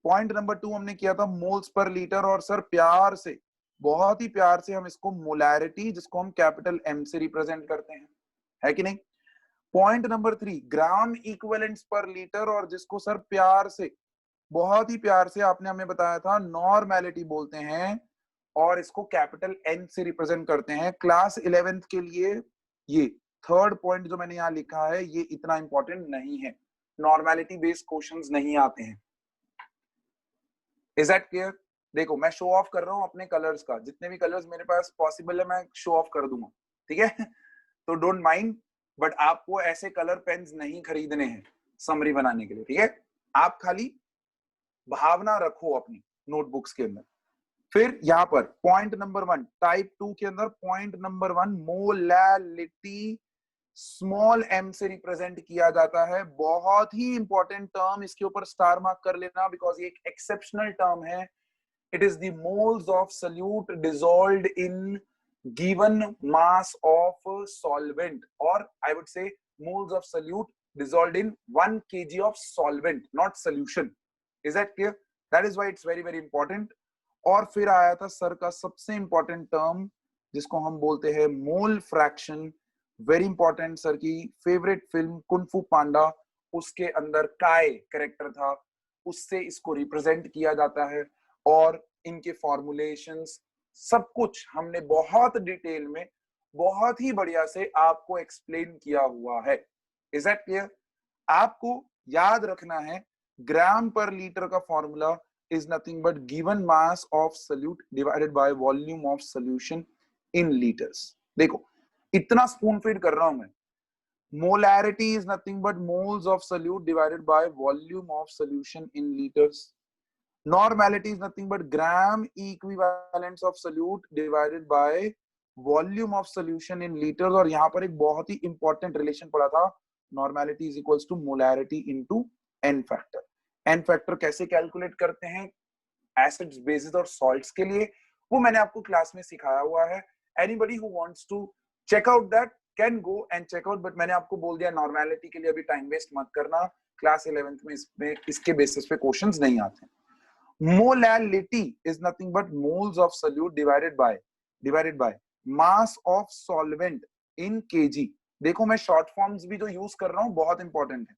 पॉइंट नंबर 2 हमने किया था मोल्स पर लीटर और सर प्यार से, बहुत ही प्यार से हम इसको मोलैरिटी, जिसको हम कैपिटल एम से रिप्रेजेंट करते हैं, है कि नहीं? पॉइंट नंबर 3 ग्राम इक्विवेलेंट्स पर लीटर और जिसको सर प्यार से, बहुत ही प्यार से आपने हमें बताया था नॉर्मेलिटी बोलते हैं और इसको कैपिटल एन से रिप्रेजेंट करते हैं. क्लास 11th के लिए ये थर्ड पॉइंट जो मैंने यहाँ लिखा है ये इतना इंपॉर्टेंट नहीं है. नॉर्मेलिटी बेस्ड क्वेश्चंस नहीं आते हैं. Is that clear? देखो मैं शो ऑफ कर रहा हूँ अपने कलर्स का, जितने भी कलर्स मेरे पास पॉसिबल है मैं शो ऑफ कर दूंगा, ठीक है? तो डोंट माइंड, बट आपको ऐसे कलर पेन्स नहीं खरीदने हैं समरी बनाने के लिए, ठीक है? आप खाली भावना रखो अपनी नोटबुक्स के अंदर. फिर यहाँ पर पॉइंट नंबर 1 टाइप 2 के अंदर point number 1 molality small m से रिप्रेजेंट किया जाता है. बहुत ही इंपॉर्टेंट टर्म, इसके ऊपर स्टार मार्क कर लेना बिकॉज ये एक एक्सेप्शनल टर्म है. It is the moles of solute dissolved in given mass of solvent, और I would say moles of solute dissolved in 1 kg of solvent, not solution. Is that clear? That is why it's very very important. और फिर आया था sir का सबसे important term जिसको हम बोलते हैं mole fraction. Very important. Sir की फेवरेट फिल्म कुंग फू पांडा, उसके अंदर काय कैरेक्टर था, उससे इसको रिप्रेजेंट किया जाता है, और इनके फॉर्मुलेशंस सब कुछ हमने बहुत डिटेल में, बहुत ही बढ़िया से आपको एक्सप्लेन किया हुआ है। Is that clear? आपको याद रखना है ग्राम पर लीटर का formula is nothing but given mass of solute divided by volume of solution in liters. देखो इतना स्पून फीड कर रहा हूं मैं। molarity is nothing but moles of solute divided by volume of solution in liters. normality is nothing but gram equivalents of solute divided by volume of solution in liters. और यहां पर एक बहुत ही इंपॉर्टेंट रिलेशन पड़ा था, normality is equals to molarity into n factor. n factor कैसे calculate करते हैं एसिड्स, बेसिस और सॉल्ट्स के लिए, वो मैंने आपको क्लास में सिखाया हुआ है। Anybody who wants to check out that can go and check out, but मैंने आपको बोल दिया नॉर्मेलिटी के लिए अभी टाइम वेस्ट मत करना, क्लास 11th में इसमें इसके बेसिस पे क्वेश्चंस नहीं आते। Molality is nothing but moles of solute divided by mass of solvent in KG. देखो मैं शॉर्ट फॉर्म्स भी जो यूज कर रहा हूं बहुत इंपॉर्टेंट है।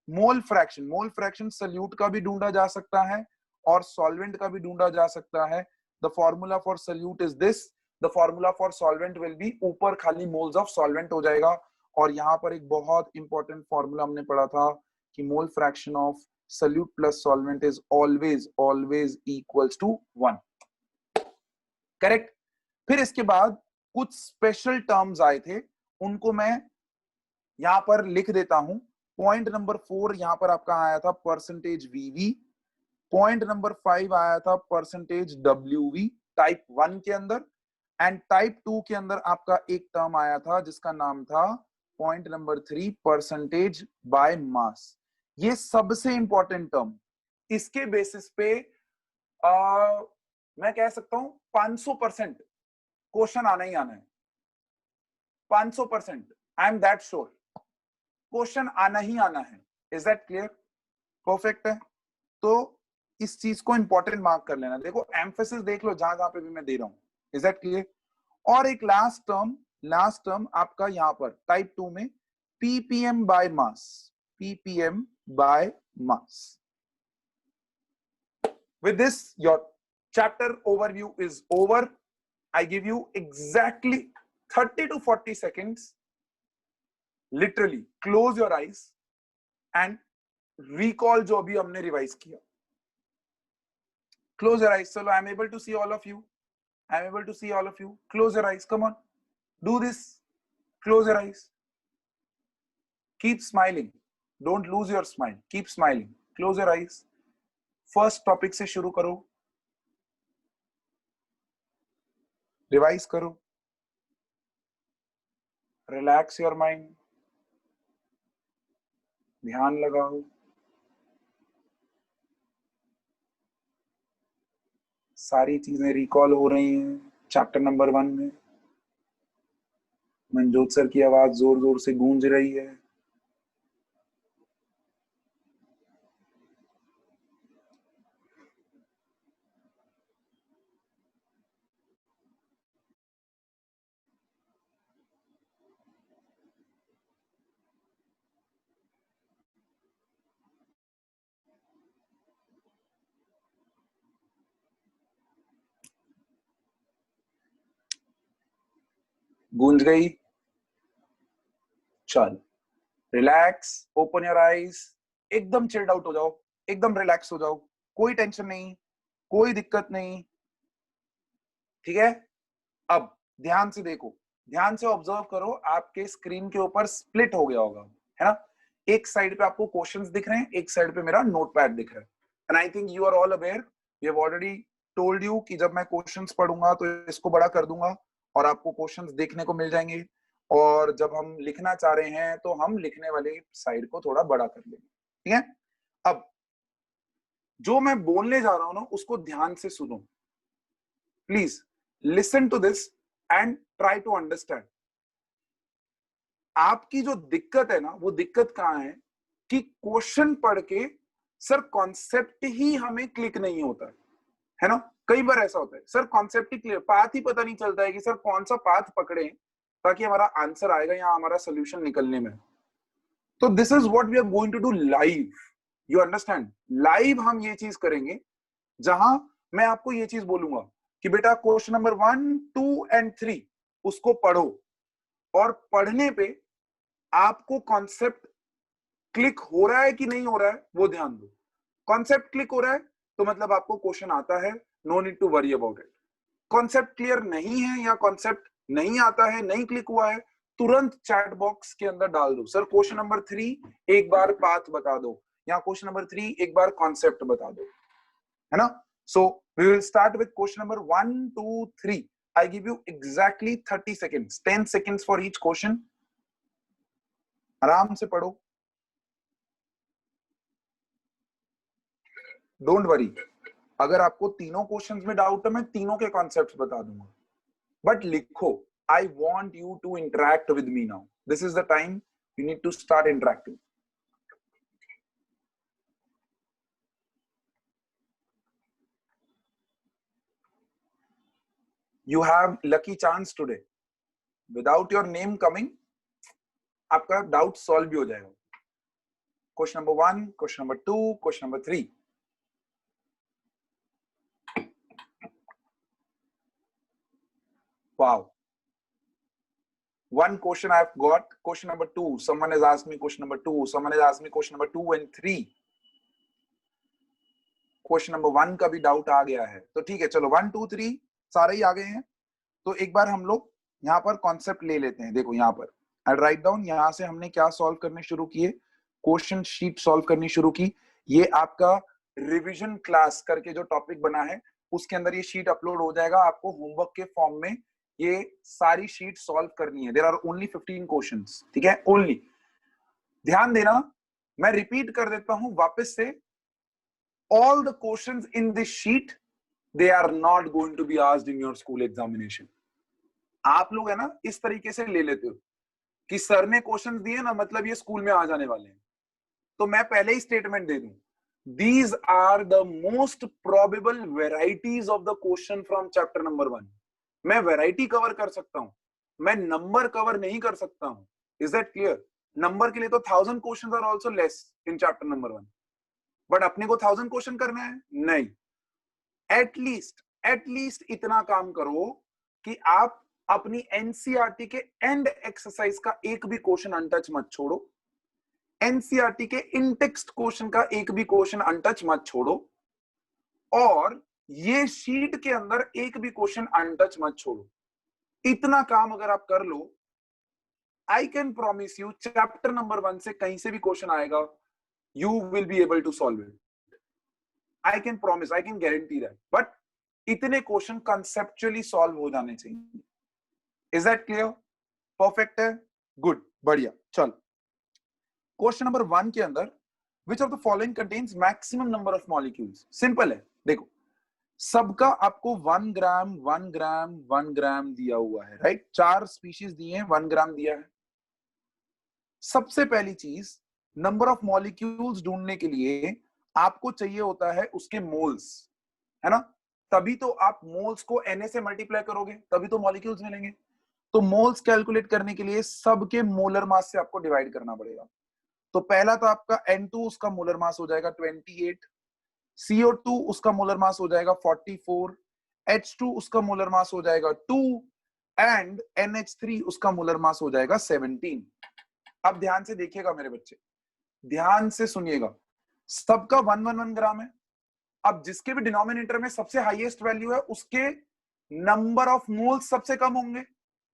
मोल फ्रैक्शन सोल्यूट का भी ढूंढा जा सकता है और सॉल्वेंट का भी ढूंढा जा सकता है। The formula for solute is this, the formula for solvent will be, ऊपर खाली मोल्स ऑफ सॉल्वेंट हो जाएगा, और यहाँ पर एक बहुत इंपॉर्टेंट फॉर्मूला हमने पढ़ा था कि mole fraction of solute plus solvent is always equals to 1। Correct. फिर इसके बाद कुछ स्पेशल टर्म्स आए थे, उनको मैं यहां पर लिख देता हूं। पॉइंट नंबर 4 यहां पर आपका आया था परसेंटेज वीवी, पॉइंट नंबर 5 आया था परसेंटेज डब्ल्यूवी टाइप 1 के अंदर, एंड टाइप 2 के अंदर आपका एक टर्म आया था जिसका नाम था point number 3 percentage by mass. ये सबसे इंपॉर्टेंट टर्म, इसके बेसिस पे मैं कह सकता हूं 500% क्वेश्चन आना ही आना है। 500% I am that sure, question आना ही आना है। Is that clear? परफेक्ट है। तो इस चीज को इंपॉर्टेंट मार्क कर लेना। देखो एम्फेसिस देख लो जहां जहां पे भी मैं दे रहा हूं। Is that clear? और एक लास्ट टर्म आपका यहां पर टाइप 2 में ppm by mass. With this, your chapter overview is over. I give you exactly 30 to 40 seconds. Literally, close your eyes and recall जो अभी हमने रिवाइज किया। Close your eyes. Chalo, I'm able to see all of you. I'm able to see all of you. Close your eyes. Come on. Do this. Close your eyes. Keep smiling. Don't lose your smile. Keep smiling. Close your eyes. First topic से शुरू करो, revise करो, relax your mind, ध्यान लगाओ, सारी चीजें recall हो रही हैं। चैप्टर नंबर 1 में मनजोत सर की आवाज जोर जोर से गूंज रही है। गूंज गई? चल, रिलैक्स, ओपन योर आईज, एकदम चिल्ड आउट हो जाओ, एकदम रिलैक्स हो जाओ, कोई टेंशन नहीं, कोई दिक्कत नहीं, ठीक है? अब ध्यान से देखो, ध्यान से ऑब्जर्व करो, आपके स्क्रीन के ऊपर स्प्लिट हो गया होगा, है ना? एक साइड पे आपको क्वेश्चंस दिख रहे हैं, एक साइड पे मेरा नोटपैड दिख रहा है। And I think you are all aware, we have already told you कि जब मैं क्वेश्चंस पढ़ूंगा तो इसको बड़ा कर दूंगा और आपको क्वेश्चंस देखने को मिल जाएंगे, और जब हम लिखना चाह रहे हैं तो हम लिखने वाले साइड को थोड़ा बड़ा कर लेंगे, ठीक है? अब जो मैं बोलने जा रहा हूं ना उसको ध्यान से सुनो, please listen to this and try to understand. आपकी जो दिक्कत है ना, वो दिक्कत कहां है कि क्वेश्चन पढ़ के सर कॉन्सेप्ट ही हमें क्लिक नहीं होता है ना? कई बार ऐसा होता है सर कॉन्सेप्ट ही क्लियर, पाथ ही पता नहीं चलता है कि सर कौन सा पाथ पकड़े ताकि हमारा आंसर आएगा या हमारा सोल्यूशन निकलने में। तो this is what we are going to do live, you understand? Live हम ये चीज करेंगे जहां मैं आपको ये चीज बोलूंगा कि बेटा क्वेश्चन नंबर 1, 2 एंड 3 उसको पढ़ो, और पढ़ने पे आपको कॉन्सेप्ट क्लिक हो रहा है कि नहीं हो रहा है वो ध्यान दो। कॉन्सेप्ट क्लिक हो रहा है तो मतलब आपको क्वेश्चन आता है, no need to worry about it. Concept clear नहीं है या कॉन्सेप्ट नहीं आता है, नहीं क्लिक हुआ है, तुरंत चैट बॉक्स के अंदर डाल दो, सर क्वेश्चन नंबर 3 एक बार पाथ बता दो, या क्वेश्चन नंबर 3 एक बार कॉन्सेप्ट बता दो, है ना? So we will start with question number 1, 2, 3। I give you exactly 30 seconds, 10 seconds for each question. आराम से पढ़ो, डोंट वरी। अगर आपको तीनों क्वेश्चंस में डाउट है मैं तीनों के कॉन्सेप्ट्स बता दूंगा, बट लिखो। I want you to interact with me now, this is the time you need to start interacting. You have lucky chance today. Without your name coming, आपका डाउट सॉल्व भी हो जाएगा। Question number 1, question number 2, question number 3। Wow. One question I've got, question number 2. Someone has asked me question number 2. Someone has asked me question number 2 and 3. Question number 1 का भी doubt आ गया है, तो ठीक है, चलो 1, 2, 3 सारे ही आ गए हैं। तो एक बार हम लोग यहाँ पर कॉन्सेप्ट ले लेते हैं। देखो यहाँ पर आई राइट डाउन, यहाँ से हमने क्या सॉल्व करने शुरू किए, क्वेश्चन शीट सॉल्व करनी शुरू की। ये आपका रिवीजन क्लास करके जो टॉपिक बना है उसके अंदर ये शीट अपलोड हो जाएगा, आपको होमवर्क के फॉर्म में ये सारी शीट सॉल्व करनी है। देयर आर ओनली 15 क्वेश्चंस, ठीक है, ओनली। ध्यान देना, मैं रिपीट कर देता हूं वापस से, all the questions in this sheet they are not going to be asked in your school examination. आप लोग है ना इस तरीके से ले लेते हो कि सर ने क्वेश्चंस दिए ना मतलब ये स्कूल में आ जाने वाले हैं, तो मैं पहले ही स्टेटमेंट दे दूं, these are the most probable varieties of the question from chapter number 1. मैं वैरायटी कवर कर सकता हूं, मैं नंबर कवर नहीं कर सकता हूं। Is that clear? नंबर के लिए तो 1000 questions are also less in chapter number 1, but अपने को 1000 क्वेश्चन करना है नहीं। एटलीस्ट इतना काम करो कि आप अपनी एनसीईआरटी के एंड एक्सरसाइज का एक भी क्वेश्चन अनटच मत छोड़ो, एनसीईआरटी के इन टेक्स्ट क्वेश्चन का एक भी क्वेश्चन अनटच मत छोड़ो, और ये शीट के अंदर एक भी क्वेश्चन अनटच मत छोड़ो। इतना काम अगर आप कर लो, I can promise you chapter number 1 से कहीं से भी क्वेश्चन आएगा, you will be able to solve it. I can promise, I can guarantee that. But इतने क्वेश्चन conceptually solve हो जाने चाहिए। Is that clear? Perfect है? Good, बढ़िया। चल, क्वेश्चन नंबर 1 के अंदर which of the following contains maximum number of molecules? Simple है, देखो सबका आपको 1 ग्राम 1 ग्राम 1 ग्राम दिया हुआ है, राइट? 4 स्पीशीज दिए हैं, 1 ग्राम दिया है। सबसे पहली चीज, नंबर ऑफ मॉलिक्यूल्स ढूंढने के लिए आपको चाहिए होता है उसके मोल्स, है ना? तभी तो आप मोल्स को Na से मल्टीप्लाई करोगे, तभी तो मॉलिक्यूल्स मिलेंगे। तो मोल्स कैलकुलेट करने के लिए सबके मोलर मास से आपको डिवाइड करना पड़ेगा। तो पहला तो आपका N2 उसका मोलर मास हो जाएगा 28, CO2 उसका मोलर मास हो जाएगा 44, H2 उसका मोलर मास हो जाएगा 2 एंड NH3 उसका मोलर मास हो जाएगा 17। अब ध्यान से देखिएगा मेरे बच्चे, ध्यान से सुनिएगा, सबका 111 ग्राम है। अब जिसके भी डिनोमिनेटर में सबसे हाईएस्ट वैल्यू है उसके नंबर ऑफ मोल्स सबसे कम होंगे,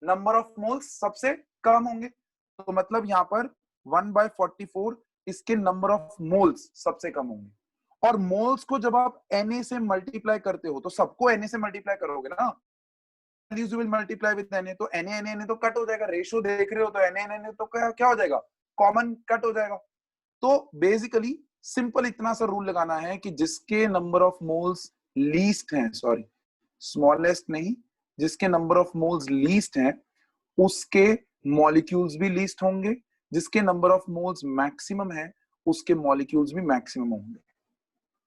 नंबर ऑफ मोल्स सबसे कम होंगे। तो मतलब यहां पर 1/44 इसके नंबर ऑफ मोल्स सबसे कम होंगे। और मोल्स को जब आप Na से मल्टीप्लाई करते हो तो सबको Na से मल्टीप्लाई करोगे ना, values will multiply with Na, तो Na तो कट हो जाएगा, रेशियो देख रहे हो तो Na तो क्या हो जाएगा, कॉमन कट हो जाएगा। तो बेसिकली सिंपल इतना सा रूल लगाना है कि जिसके नंबर ऑफ मोल्स लीस्ट हैं, सॉरी स्मॉलेस्ट नहीं, जिसके नंबर ऑफ मोल्स लीस्ट हैं उसके मॉलिक्यूल्स भी लीस्ट होंगे, जिसके नंबर ऑफ मोल्स मैक्सिमम है उसके मॉलिक्यूल्स भी मैक्सिमम होंगे।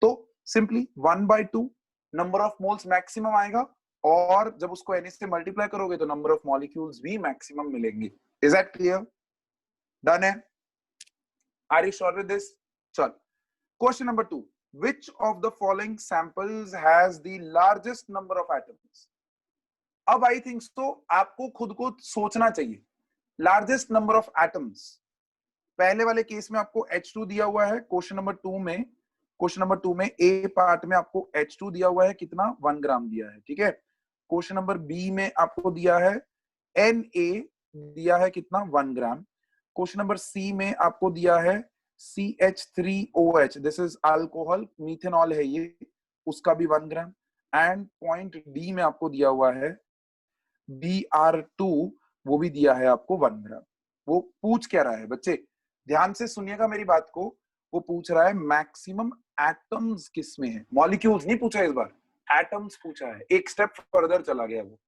तो simply 1/2 number of moles maximum आएगा, और जब उसको Na से मल्टीप्लाई करोगे तो नंबर ऑफ मॉलिक्यूल्स भी मैक्सिमम मिलेंगे। Is that clear? डन है? Are you sure with this? चल, question number 2, which of the following samples has the largest number of atoms? अब आई थिंक तो आपको खुद को सोचना चाहिए, लार्जेस्ट नंबर ऑफ एटम्स। पहले वाले केस में आपको H2 दिया हुआ है, क्वेश्चन नंबर 2 में ए पार्ट में आपको H2 दिया हुआ है, कितना 1 ग्राम दिया है, ठीक है। क्वेश्चन नंबर बी में आपको दिया है Na दिया है कितना 1 ग्राम। क्वेश्चन नंबर सी में आपको दिया है CH3OH, this is alcohol, methanol है ये, उसका भी 1 ग्राम। एंड पॉइंट डी में आपको दिया हुआ है Br2, वो भी दिया है आपको 1 ग्राम। वो पूछ क्या रहा है बच्चे, ध्यान से सुनिएगा मेरी बात को, वो पूछ रहा है मैक्सिमम एटम्स किस में है, मॉलिक्यूल्स नहीं पूछा इस बार, एटम्स पूछा है। एक स्टेप फर्दर चला गया वो,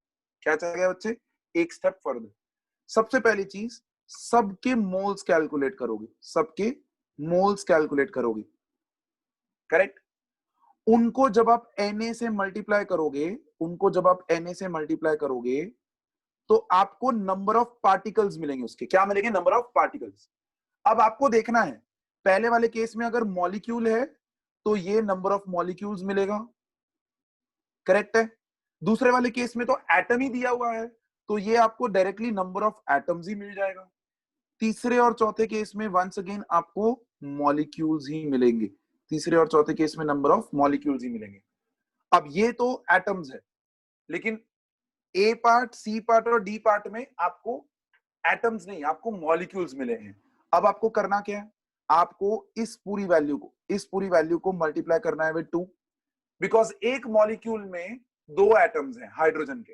क्या चला गया बच्चे, एक स्टेप फर्दर। सबसे पहली चीज, सबके मोल्स कैलकुलेट करोगे, सबके मोल्स कैलकुलेट करोगे, करेक्ट। उनको जब आप Na से मल्टीप्लाई करोगे, तो आपको नंबर ऑफ पार्टिकल्स मिलेंगे उसके, क्या मिलेंगे, नंबर ऑफ पार्टिकल्स। अब आपको देखना है, पहले वाले केस में अगर मॉलिक्यूल है तो ये नंबर ऑफ मॉलिक्यूल्स मिलेगा, करेक्ट है। दूसरे वाले केस में तो एटम ही दिया हुआ है, तो ये आपको डायरेक्टली नंबर ऑफ एटम्स ही मिल जाएगा। तीसरे और चौथे केस में वंस अगेन आपको मॉलिक्यूल्स ही मिलेंगे, तीसरे और चौथे केस में नंबर ऑफ मॉलिक्यूल्स ही मिलेंगे। अब ये तो एटम्स है, लेकिन ए पार्ट, सी पार्ट और डी पार्ट में आपको एटम्स नहीं, आपको मॉलिक्यूल्स मिले हैं। अब आपको करना क्या है, आपको इस पूरी वैल्यू को मल्टीप्लाई करना है विद 2, बिकॉज एक मॉलिक्यूल में 2 एटम्स हैं हाइड्रोजन के,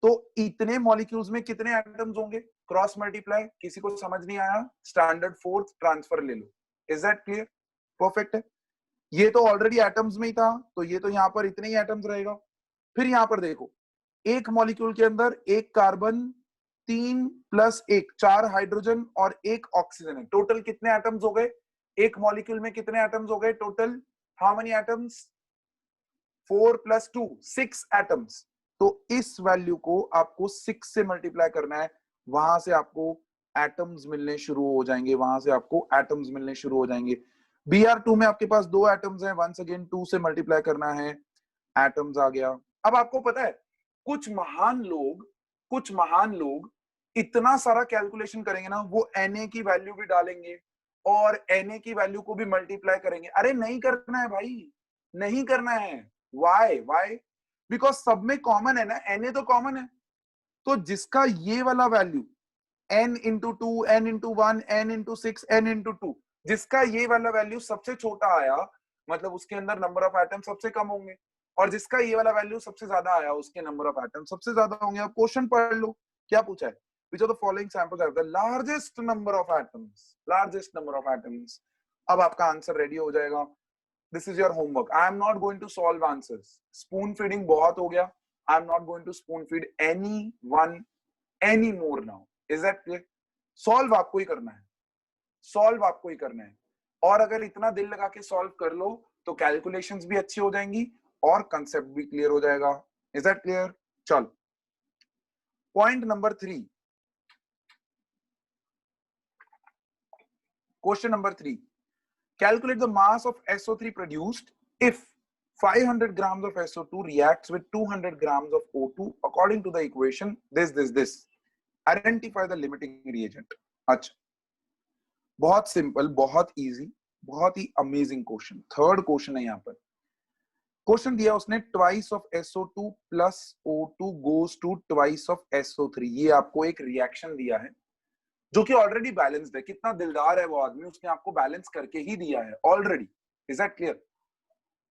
तो इतने मॉलिक्यूल्स में कितने एटम्स होंगे, क्रॉस मल्टीप्लाई। किसी को समझ नहीं आया, स्टैंडर्ड फोर्थ ट्रांसफर ले लो। इज दैट क्लियर, परफेक्ट है। ये तो ऑलरेडी एटम्स में ही था, तो ये तो यहाँ पर इतने ही एटम्स रहेगा। फिर यहाँ पर देखो, एक मॉलिक्यूल के अंदर एक कार्बन, 3 + 1 4 हाइड्रोजन और 1 ऑक्सीजन है, टोटल कितने एटम्स हो गए, एक मॉलिक्यूल में कितने एटम्स हो गए total, how many atoms, 4 + 2 6 atoms. तो इस वैल्यू को आपको 6 से मल्टीप्लाई करना है, वहां से आपको एटम्स मिलने शुरू हो जाएंगे, Br2 में आपके पास 2 एटम्स हैं, वंस अगेन 2 से मल्टीप्लाई करना है, एटम्स आ गया। अब आपको पता है कुछ महान लोग इतना सारा कैलकुलेशन करेंगे ना, वो Na की वैल्यू भी डालेंगे और Na की वैल्यू को भी मल्टीप्लाई करेंगे। अरे नहीं करना है भाई, नहीं करना है। वाई, बिकॉज सब में कॉमन है ना, Na तो कॉमन है, तो जिसका ये वाला value n × 2, n × 1, n × 6, n × 2, जिसका ये वाला वैल्यू सबसे छोटा आया, मतलब उसके अंदर नंबर ऑफ एटम सबसे कम होंगे, और जिसका ये वाला वैल्यू सबसे ज्यादा आया, उसके नंबर ऑफ एटम सबसे ज्यादा होंगे। अब क्वेश्चन पढ़ लो, क्या पूछा है, which of the following samples have the largest number of atoms। अब आपका आंसर रेडी हो जाएगा। This is your homework. I am not going to solve answers. Spoon feeding बहुत हो गया, I am not going to spoon feed anyone anymore now. Is that clear? Solve आपको ही करना है, और अगर इतना दिल लगा के सॉल्व कर लो तो कैलकुलेशंस भी अच्छी हो जाएंगी और कंसेप्ट भी क्लियर हो जाएगा। Is that clear? चल, point number 3, question number 3, calculate the mass of SO3 produced if 500 grams of SO2 reacts with 200 grams of O2 according to the equation this. Identify the limiting reagent. अच्छा, बहुत simple, बहुत easy, बहुत ही amazing question. Third question है यहाँ पर। Question दिया उसने, twice of SO2 plus O2 goes to twice of SO3। ये आपको एक रिएक्शन दिया है जो कि ऑलरेडी बैलेंस्ड है। कितना दिलदार है वो आदमी, उसने आपको बैलेंस करके ही दिया है ऑलरेडी। Is that clear?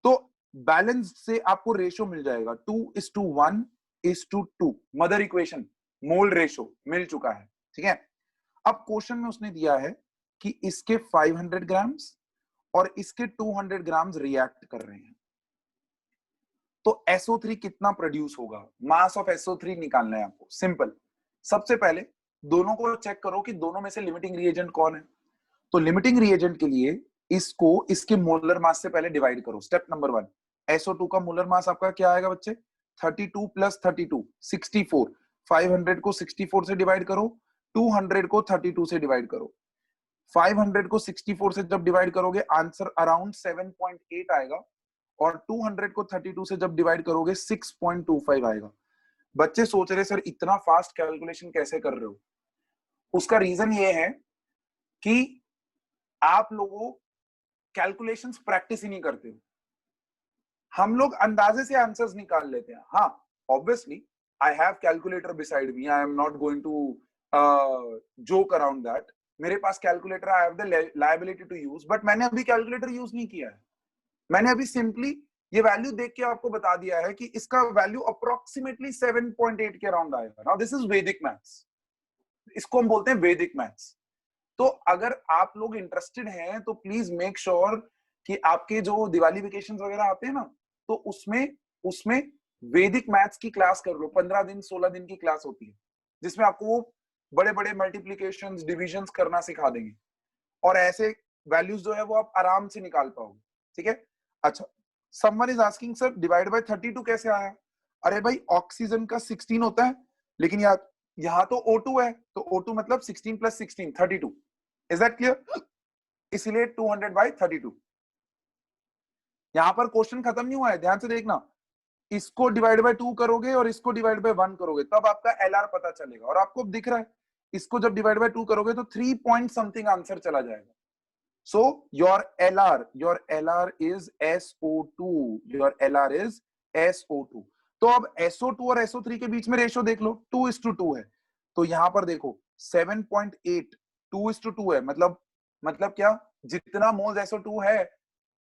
तो बैलेंस से आपको रेशो मिल जाएगा 2:1:2। मदर इक्वेशन, मोल रेशो मिल चुका है, ठीक है। अब क्वेश्चन में उसने दिया है कि इसके 500 ग्राम्स और इसके 200 ग्राम्स रिएक्ट कर रहे हैं, तो SO3 कितना प्रोड्यूस होगा। मास ऑफ SO3 निकालना है आपको। सिंपल, सबसे पहले दोनों को चेक करो कि दोनों में से लिमिटिंग रिएजेंट कौन है। तो लिमिटिंग रिएजेंट के लिए इसको इसके मोलर मास से पहले डिवाइड करो। स्टेप नंबर 1, SO2 का मोलर मास आपका क्या आएगा बच्चे, 32 + 32 64। 500 को 64 से डिवाइड करो, 200 को 32 से डिवाइड करो। 500 को 64 से जब डिवाइड करोगे आंसर अराउंड 7.8 आएगा, और 200 को 32 से जब डिवाइड करोगे 6.25 आएगा। बच्चे सोच रहे सर इतना फास्ट कैलकुलेशन कैसे कर रहे हो? उसका रीजन ये है कि आप लोगों कैलकुलेशंस प्रैक्टिस ही नहीं करते हो। हम लोग अंदाजे से आंसर्स निकाल लेते हैं। हाँ, obviously I have calculator beside me, I am not going to joke around that. मेरे पास calculator, I have the liability to use, but मैंने अभी कैलकुलेटर यूज नहीं किया है। मैंने अभी सिंपली ये वैल्यू देख के आपको बता दिया है कि इसका वैल्यू अप्रोक्सीमेटली 7.8 के अराउंड आएगा। नाउ दिस इज वैदिक मैथ्स, इसको हम बोलते हैं वैदिक मैथ्स। तो अगर आप लोग इंटरेस्टेड हैं तो प्लीज मेक श्योर कि आपके जो दिवाली वेकेशंस वगैरह आते हैं ना, तो उसमें वैदिक मैथ्स की क्लास कर लो। 15 दिन 16 दिन की क्लास होती है जिसमें आपको बड़े बड़े मल्टीप्लिकेशंस, डिविजन्स करना सिखा देंगे, और ऐसे वैल्यूज जो है वो आप आराम से निकाल पाओगे। ठीक है। अच्छा, someone is asking sir divide by 32 कैसे आया? अरे भाई ऑक्सीजन का 16 होता है, लेकिन यहाँ तो O2 है, तो O2 मतलब 16 + 16 32। Is that clear? इसलिए 200/32। यहां पर क्वेश्चन खत्म नहीं हुआ है, ध्यान से देखना। इसको डिवाइड बाय 2 करोगे और इसको डिवाइड बाय 1 करोगे, तब आपका LR पता चलेगा। और आपको दिख रहा है इसको जब डिवाइड बाय 2 करोगे तो 3 पॉइंट समथिंग आंसर चला जाएगा। So your LR is SO2, your LR is SO2। तो अब SO2 और SO3 के बीच में रेशियो देख लो, 2:2 है। तो यहां पर देखो 7.8 2:2 है। मतलब क्या? जितना मोल्स SO2 है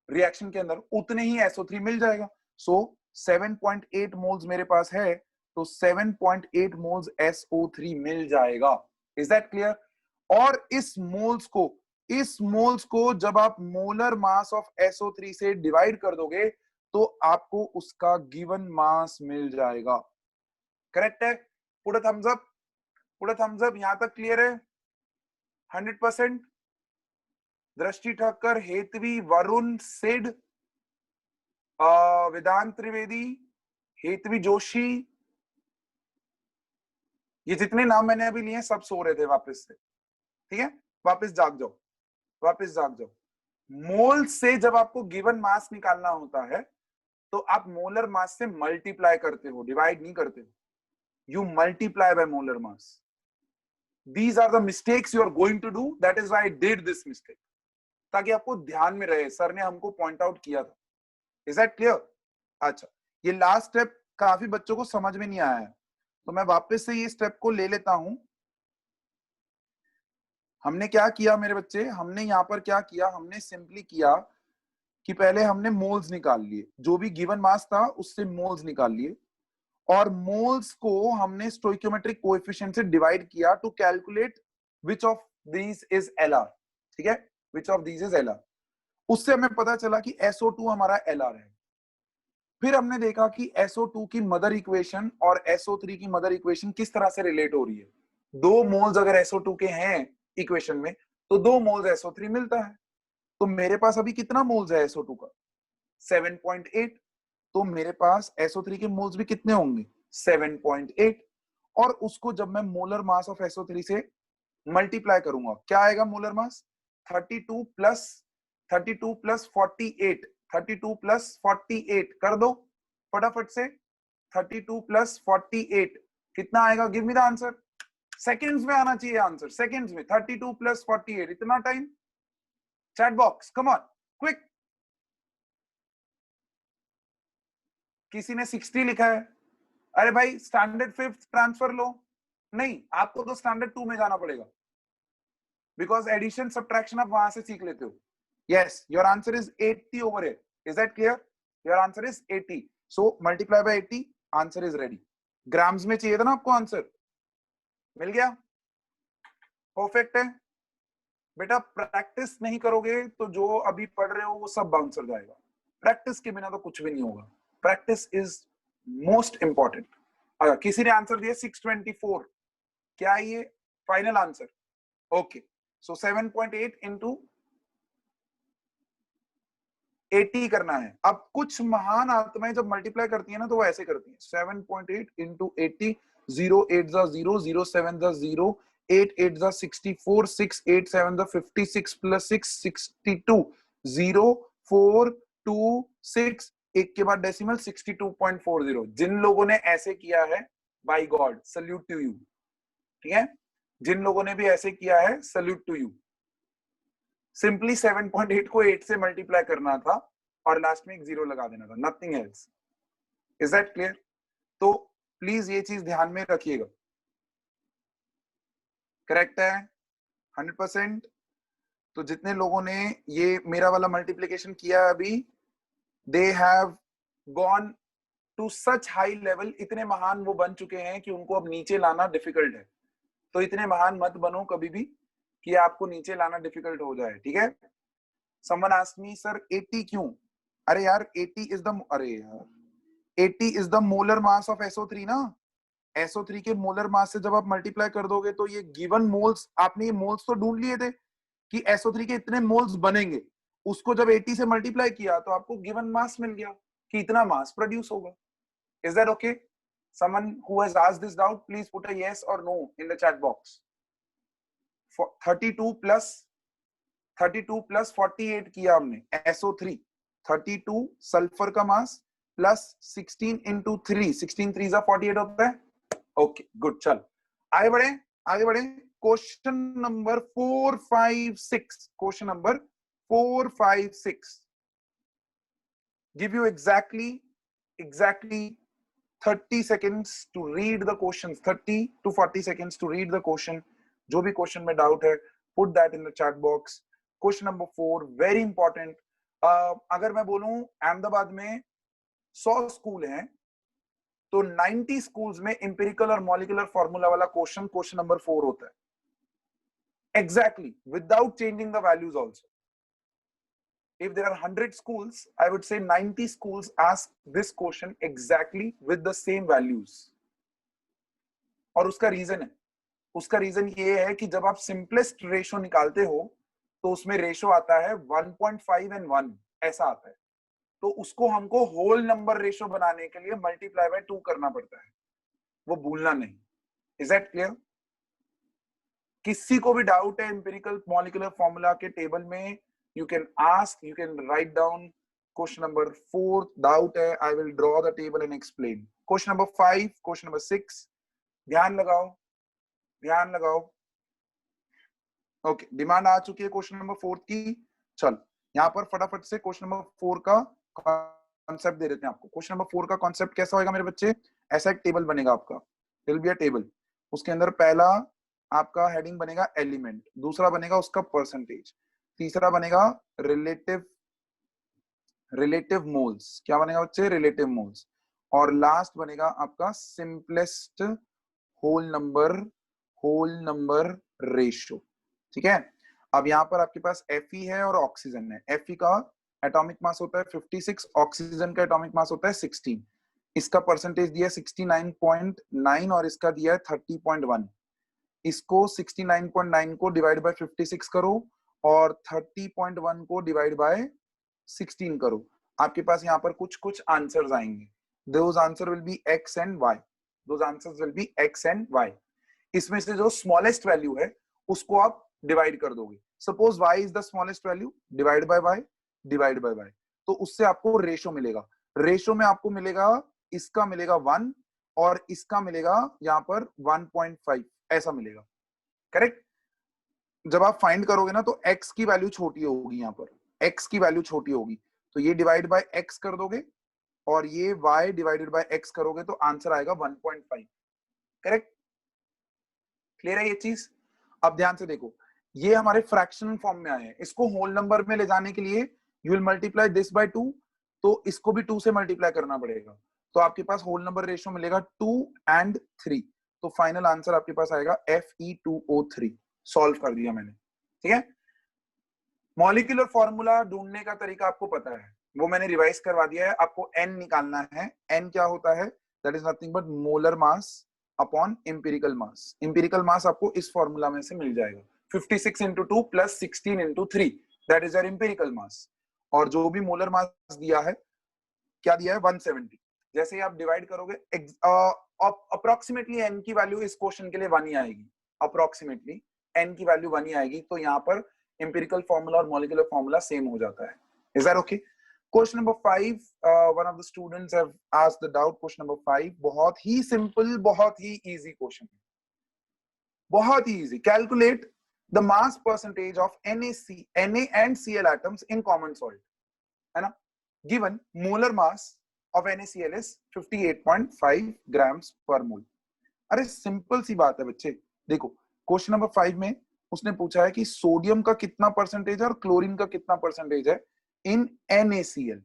रिएक्शन के अंदर, उतने ही SO3 मिल जाएगा। सो 7.8 मोल्स मेरे पास है, तो 7.8 मोल्स SO3 मिल जाएगा। Is that clear? और इस मोल्स को जब आप मोलर मास ऑफ SO3 से डिवाइड कर दोगे तो आपको उसका गिवन मास मिल जाएगा। करेक्ट है? Put a thumbs up, put a thumbs up. यहां तक क्लियर है? 100%? दृष्टि ठक्कर, हेतवी, वरुण, सिड, वेदांत त्रिवेदी, हेतवी जोशी, ये जितने नाम मैंने अभी लिए सब सो रहे थे वापस से। ठीक है, वापस जाग जाओ, वापस जाग जाओ। मोल से जब आपको गिवन मास निकालना होता है तो आप मोलर मास से मल्टीप्लाई करते हो, डिवाइड नहीं करते हो। You multiply by molar mass. These are the mistakes you are going to do, that is why I did this mistake, ताकि आपको ध्यान में रहे। सर ने हमको पॉइंट आउट किया था। Is that clear? अच्छा, ये लास्ट स्टेप काफी बच्चों को समझ में नहीं आया है, तो मैं वापस से ये स्टेप को ले लेता हूं। हमने क्या किया मेरे बच्चे? हमने यहाँ पर क्या किया? हमने सिंपली किया कि पहले हमने मोल्स निकाल लिए, जो भी गिवन मास था उससे मोल्स निकाल लिए, और मोल्स को हमने स्टोइकियोमेट्रिक कोएफिशिएंट से डिवाइड किया to calculate which of these is LR। ठीक है, which of these is LR। उससे हमें पता चला कि SO2 हमारा LR है। फिर हमने देखा कि SO2 की मदर इक्वेशन और SO3 की मदर इक्वेशन किस तरह से रिलेट हो रही है। 2 मोल्स अगर SO2 के हैं इक्वेशन में, तो 2 मोल्स SO3 मिलता है। तो मेरे पास अभी कितना मोल्स है SO2 का? 7.8। तो मेरे पास SO3 के मोल्स भी कितने होंगे? 7.8। और उसको जब मैं मोलर मास ऑफ SO3 से मल्टीप्लाई करूंगा, क्या आएगा मोलर मास? 32 प्लस 48। 32 प्लस 48 कर दो फटाफट से। 32 प्लस 48 कितना आएगा? Give me the answer. Seconds में आना चाहिए आंसर, सेकंड्स में। 32 प्लस 48, इतना time? Chat box come on quick. किसी ने 60 लिखा है। अरे भाई स्टैंडर्ड 5th ट्रांसफर लो। नहीं, आपको तो स्टैंडर्ड 2 में जाना पड़ेगा, बिकॉज एडिशन सब्ट्रैक्शन आप वहां से सीख लेते हो। Yes, your answer is 80 over here. Is that clear? Your answer is 80। So multiply by 80, answer is ready. Grams में चाहिए था ना आपको आंसर, मिल गया? परफेक्ट है बेटा। प्रैक्टिस नहीं करोगे तो जो अभी पढ़ रहे हो वो सब बाउंस हो जाएगा। प्रैक्टिस के बिना तो कुछ भी नहीं होगा। Practice is most important. अगर किसी ने आंसर दिया 624, क्या ये फाइनल आंसर? ओके, सो 7.8 इंटू 80 करना है। अब कुछ महान आत्माएं जब मल्टीप्लाई करती है ना तो वो ऐसे करती है, 7.8 इंटू 80, 0 8 0, 0 7 0, 8 8 जा 64, 6 8 7 जा 56 प्लस 6 62, 0 4 2 6, एक के बाद डेसिमल 62.40। जिन लोगों ने ऐसे किया है, by God salute to you. ठीक है, जिन लोगों ने भी ऐसे किया है, सल्यूट टू यू। सिंपली 7.8 को 8 से मल्टीप्लाई करना था और लास्ट में एक 0 लगा देना था, nothing else. Is that clear? तो प्लीज ये चीज ध्यान में रखिएगा। करेक्ट है 100%? तो जितने लोगों ने ये मेरा वाला मल्टीप्लिकेशन किया है अभी, they have gone to such high level, इतने महान वो बन चुके हैं कि उनको अब नीचे लाना डिफिकल्ट है। तो इतने महान मत बनो कभी भी कि आपको नीचे लाना डिफिकल्ट हो जाए। ठीक है, समवन आस्क्ड मी सर 80 क्यों? अरे यार 80 इज द, अरे यार 80 is the molar mass of SO3 ना। SO3 के मोलर मास से जब आप मल्टीप्लाई कर दोगे तो ये गिवन मोल्स, आपने ये मोल्स तो ढूंढ लिए थे कि SO3 के इतने मोल्स बनेंगे, उसको जब 80 से मल्टीप्लाई किया तो आपको गिवन मास मिल गया कि इतना मास प्रोड्यूस होगा। Is that okay? Someone who has asked this doubt, please put a yes or no in the chat box. For 32 plus 48 किया हमने SO3, 32 सल्फर का मास प्लस 16 into 3, 16 3 जा 48 होता है। ओके गुड, चल आगे बढ़े। Question number 4 5 6, question number 4 5 6 give you exactly 30 seconds to read the questions, 30 to 40 seconds to read the question। जो भी क्वेश्चन में डाउट है, put that in the chat box। Question number 4 very important. अगर मैं बोलूं अहमदाबाद में 100 स्कूल हैं तो 90 स्कूल्स में इंपेरिकल और मॉलिक्यूलर फॉर्मूला वाला क्वेश्चन नंबर 4 होता है exactly, without changing the values also. If there are 100 schools, I would say 90 schools ask this question exactly with the same values। और उसका रीजन ये है कि जब आप सिंपलेस्ट रेशो निकालते हो तो उसमें रेशो आता है 1.5 and 1, ऐसा आता है। तो उसको हमको होल नंबर रेशो बनाने के लिए मल्टीप्लाई बाय 2 करना पड़ता है, वो भूलना नहीं। Is that clear? किसी को भी डाउट है एम्पिरिकल मॉलिक्यूलर फॉर्मूला के टेबल में, you can ask, you can write down question number 4, doubt hai, I will draw the table and explain। question number 5, question number 6, ध्यान लगाओ। ओके, डिमांड आ चुकी है क्वेश्चन नंबर 4 की। चल यहाँ पर फटाफट से क्वेश्चन नंबर 4 का कॉन्सेप्ट दे देते हैं आपको। क्वेश्चन नंबर 4 का कॉन्सेप्ट कैसा होगा मेरे बच्चे? ऐसा एक टेबल बनेगा आपका, विल बी अ टेबल। उसके अंदर पहला आपका हेडिंग बनेगा एलिमेंट, दूसरा बनेगा उसका परसेंटेज, तीसरा बनेगा रिलेटिव मोल्स। क्या बनेगा बच्चे? Relative moles. और लास्ट बनेगा आपका सिंपलेस्ट होल नंबर रेशियो। ठीक है, अब यहाँ पर आपके पास Fe है और ऑक्सीजन है। Fe का एटॉमिक मास होता है 56, ऑक्सीजन का एटॉमिक मास होता है 16। इसका परसेंटेज दिया है 69.9 और इसका दिया है 30.1। इसको 69.9 को डिवाइड बाय 56 करो और 30.1 को डिवाइड बाय 16 करो। आपके पास यहाँ पर कुछ आंसर्स आएंगे। Those answer will be X and Y। Those answers will be X and Y। इसमें से जो स्मॉलेस्ट वैल्यू है उसको आप डिवाइड कर दोगे। Suppose Y is the smallest value, divide by Y, divide by Y। तो उससे आपको रेशो मिलेगा। रेशो में आपको मिलेगा, इसका मिलेगा 1 और इसका मिलेगा यहाँ पर 1.5, ऐसा मिलेगा। करेक्ट? जब आप फाइंड करोगे ना तो x की वैल्यू छोटी होगी, यहाँ पर x की वैल्यू छोटी होगी, तो ये डिवाइड बाय x कर दोगे और ये y डिवाइडेड बाय x करोगे तो आंसर आएगा 1.5। करेक्ट? क्लियर है ये चीज? अब ध्यान से देखो, ये हमारे फ्रैक्शनल फॉर्म में आए हैं। इसको होल नंबर में ले जाने के लिए you will multiply this by 2, तो इसको भी 2 से मल्टीप्लाई करना पड़ेगा। तो आपके पास होल नंबर रेशियो मिलेगा 2 and 3। तो फाइनल आंसर आपके पास आएगा Fe2O3। सॉल्व कर दिया मैंने। ठीक है, मॉलिक्यूलर फॉर्मूला ढूंढने का तरीका आपको पता है, वो मैंने रिवाइज करवा दिया है। आपको n निकालना है। n क्या होता है? That is nothing but molar mass upon empirical mass. Empirical mass आपको इस फॉर्मूला में से मिल जाएगा, 56 into 2 plus 16 into 3, that is your empirical mass. और जो भी मोलर मास दिया है, क्या दिया है? 170। जैसे ही आप डिवाइड करोगे, अप्रोक्सीमेटली n की वैल्यू इस क्वेश्चन के लिए 1 ही आएगी। अप्रोक्सीमेटली n की वैल्यू 1 ही आएगी, तो यहाँ पर एम्पिरिकल फॉर्मूला और मॉलिक्यूलर फॉर्मूला सेम हो जाता है. Is that okay? Question number 5, one of the students have asked the doubt. Question number 5 बहुत ही सिंपल, बहुत ही इजी क्वेश्चन है, बहुत ही easy. Calculate the mass percentage of Na and Cl atoms in common salt, है ना? Given molar mass of NaCl is 58.5 grams per mole. अरे simple सी बात है बच्चे. देखो क्वेश्चन नंबर 5 में उसने पूछा है कि सोडियम का कितना परसेंटेज है और क्लोरीन का कितना परसेंटेज है इन NaCl.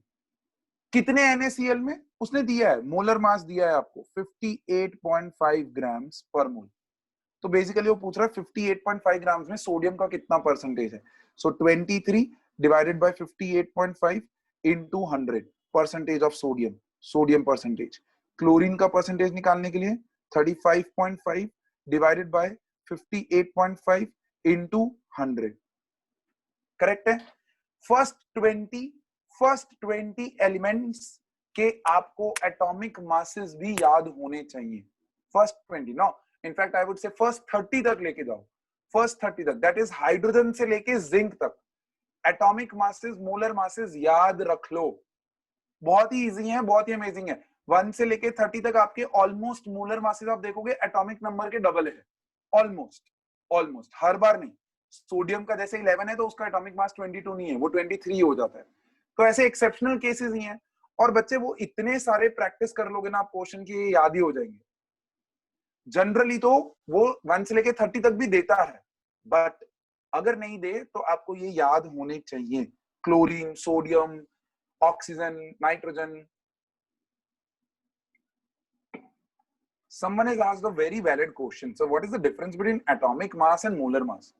कितने NaCl में उसने दिया है, मोलर मास दिया है आपको 58.5 ग्राम्स पर मोल. तो बेसिकली वो पूछ रहा है 58.5 ग्राम्स में सोडियम का कितना परसेंटेज है. So 23 divided by 58.5 into 100 percentage of sodium, sodium percentage. Chlorine का परसेंटेज निकालने के लिए 35.5 डिवाइडेड बाय 58.5 इनटू 100. करेक्ट है? फर्स्ट 20 एलिमेंट्स के आपको एटॉमिक मासेस भी याद होने चाहिए. First 20 no, in fact I would say first 30 तक लेके जाओ. फर्स्ट 30 तक, दैट इज हाइड्रोजन से लेके जिंक तक एटॉमिक मासेस, मोलर मासेस याद रख लो. बहुत ही इजी है, बहुत ही अमेजिंग है. 1 से लेके 30 तक आपके ऑलमोस्ट मोलर मासेस आप देखोगे एटॉमिक नंबर के डबल है. ऑलमोस्ट हर बार नहीं. सोडियम का जैसे 11 है तो उसका एटॉमिक मास 22 नहीं है, वो 23 हो जाता है. तो ऐसे एक्सेप्शनल केसेस ही हैं. और बच्चे वो इतने सारे प्रैक्टिस कर लोगे ना आप क्वेश्चन की, याद ही हो जाएंगे. जनरली तो वो 1 से लेके 30 तक भी देता है, बट अगर नहीं दे तो आपको ये याद होने चाहिए. Chlorine, sodium, oxygen, nitrogen. Someone has asked a very valid question. So what is the difference between atomic mass and molar mass?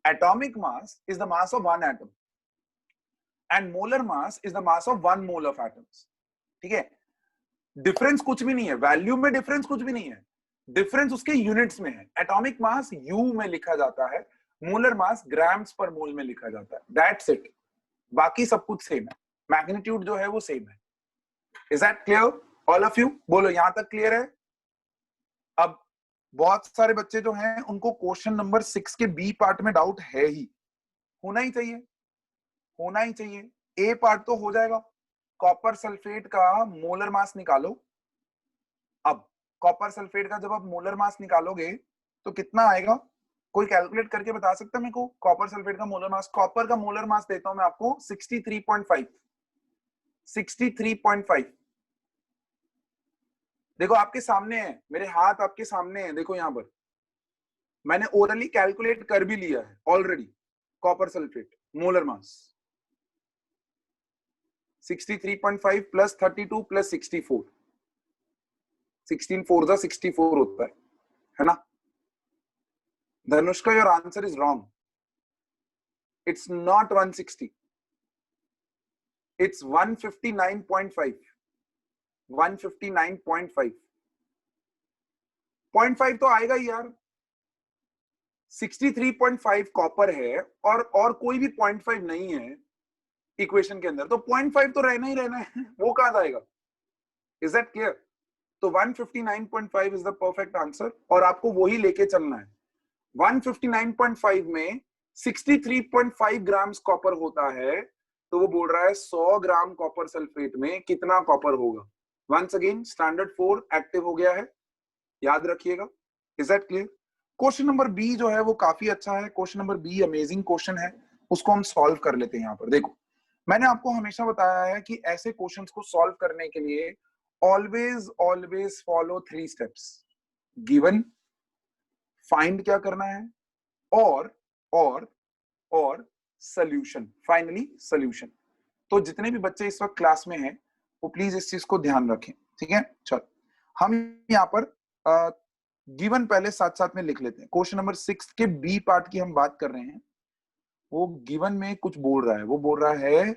Atomic mass is the mass of one atom and molar mass is the mass of 1 mole of atoms. ठीक है? Difference कुछ भी नहीं है, value में difference कुछ भी नहीं है, डिफरेंस उसके यूनिट्स में है. एटॉमिक मास यू में लिखा जाता है, मोलर मास ग्राम्स पर मोल में लिखा जाता है. That's it. बाकी सब कुछ सेम है, मैग्नीट्यूड जो है वो सेम है. Is that clear all of you? बोलो यहां तक क्लियर है? अब बहुत सारे बच्चे जो हैं उनको क्वेश्चन नंबर 6 के बी पार्ट में डाउट है ही, होना ही चाहिए. ए पार्ट तो हो जाएगा. कॉपर सल्फेट का मोलर मास निकालो. अब कॉपर सल्फेट का जब आप मोलर मास निकालोगे तो कितना आएगा? कोई कैलकुलेट करके बता सकता है मेरे को कॉपर सल्फेट का मोलर मास? कॉपर का मोलर मास देता हूं मैं आपको 63.5. 63.5. देखो आपके सामने है, मेरे हाथ आपके सामने है. देखो यहां पर मैंने ओरली कैलकुलेट कर भी लिया है already. Copper sulphate molar mass 63.5 plus 32 plus 64. 16 4 जा 64 होता है ना? Dhanushka, your answer is wrong. It's not 160. It's 159.5. 159.5. 0.5 तो आएगा ही यार. 63.5 कॉपर है और कोई भी 0.5 नहीं है इक्वेशन के अंदर, तो 0.5 तो रहना ही रहना है. वो कहां जाएगा? Is that clear? तो 159.5 इज द परफेक्ट आंसर और आपको वही लेके चलना है. 159.5 में 63.5 ग्राम्स कॉपर होता है, तो वो बोल रहा है 100 ग्राम कॉपर सल्फेट में कितना कॉपर होगा. वंस अगेन स्टैंडर्ड 4 एक्टिव हो गया है, याद रखिएगा. Is that clear? Question number B जो है वो काफी अच्छा है. Question number B amazing question है, उसको हम सॉल्व कर लेते हैं. यहाँ पर देखो, मैंने आपको हमेशा बताया है कि ऐसे क्वेश्चंस को सॉल्व करने के लिए always follow 3 steps. Given, find क्या करना है, और सॉल्यूशन, फाइनली सॉल्यूशन. तो जितने भी बच्चे इस वक्त क्लास में हैं वो प्लीज इस चीज को ध्यान रखें. ठीक है? चलो हम यहाँ पर गिवन पहले साथ साथ में लिख लेते हैं. क्वेश्चन नंबर 6 के बी पार्ट की हम बात कर रहे हैं. वो गिवन में कुछ बोल रहा है, वो बोल रहा है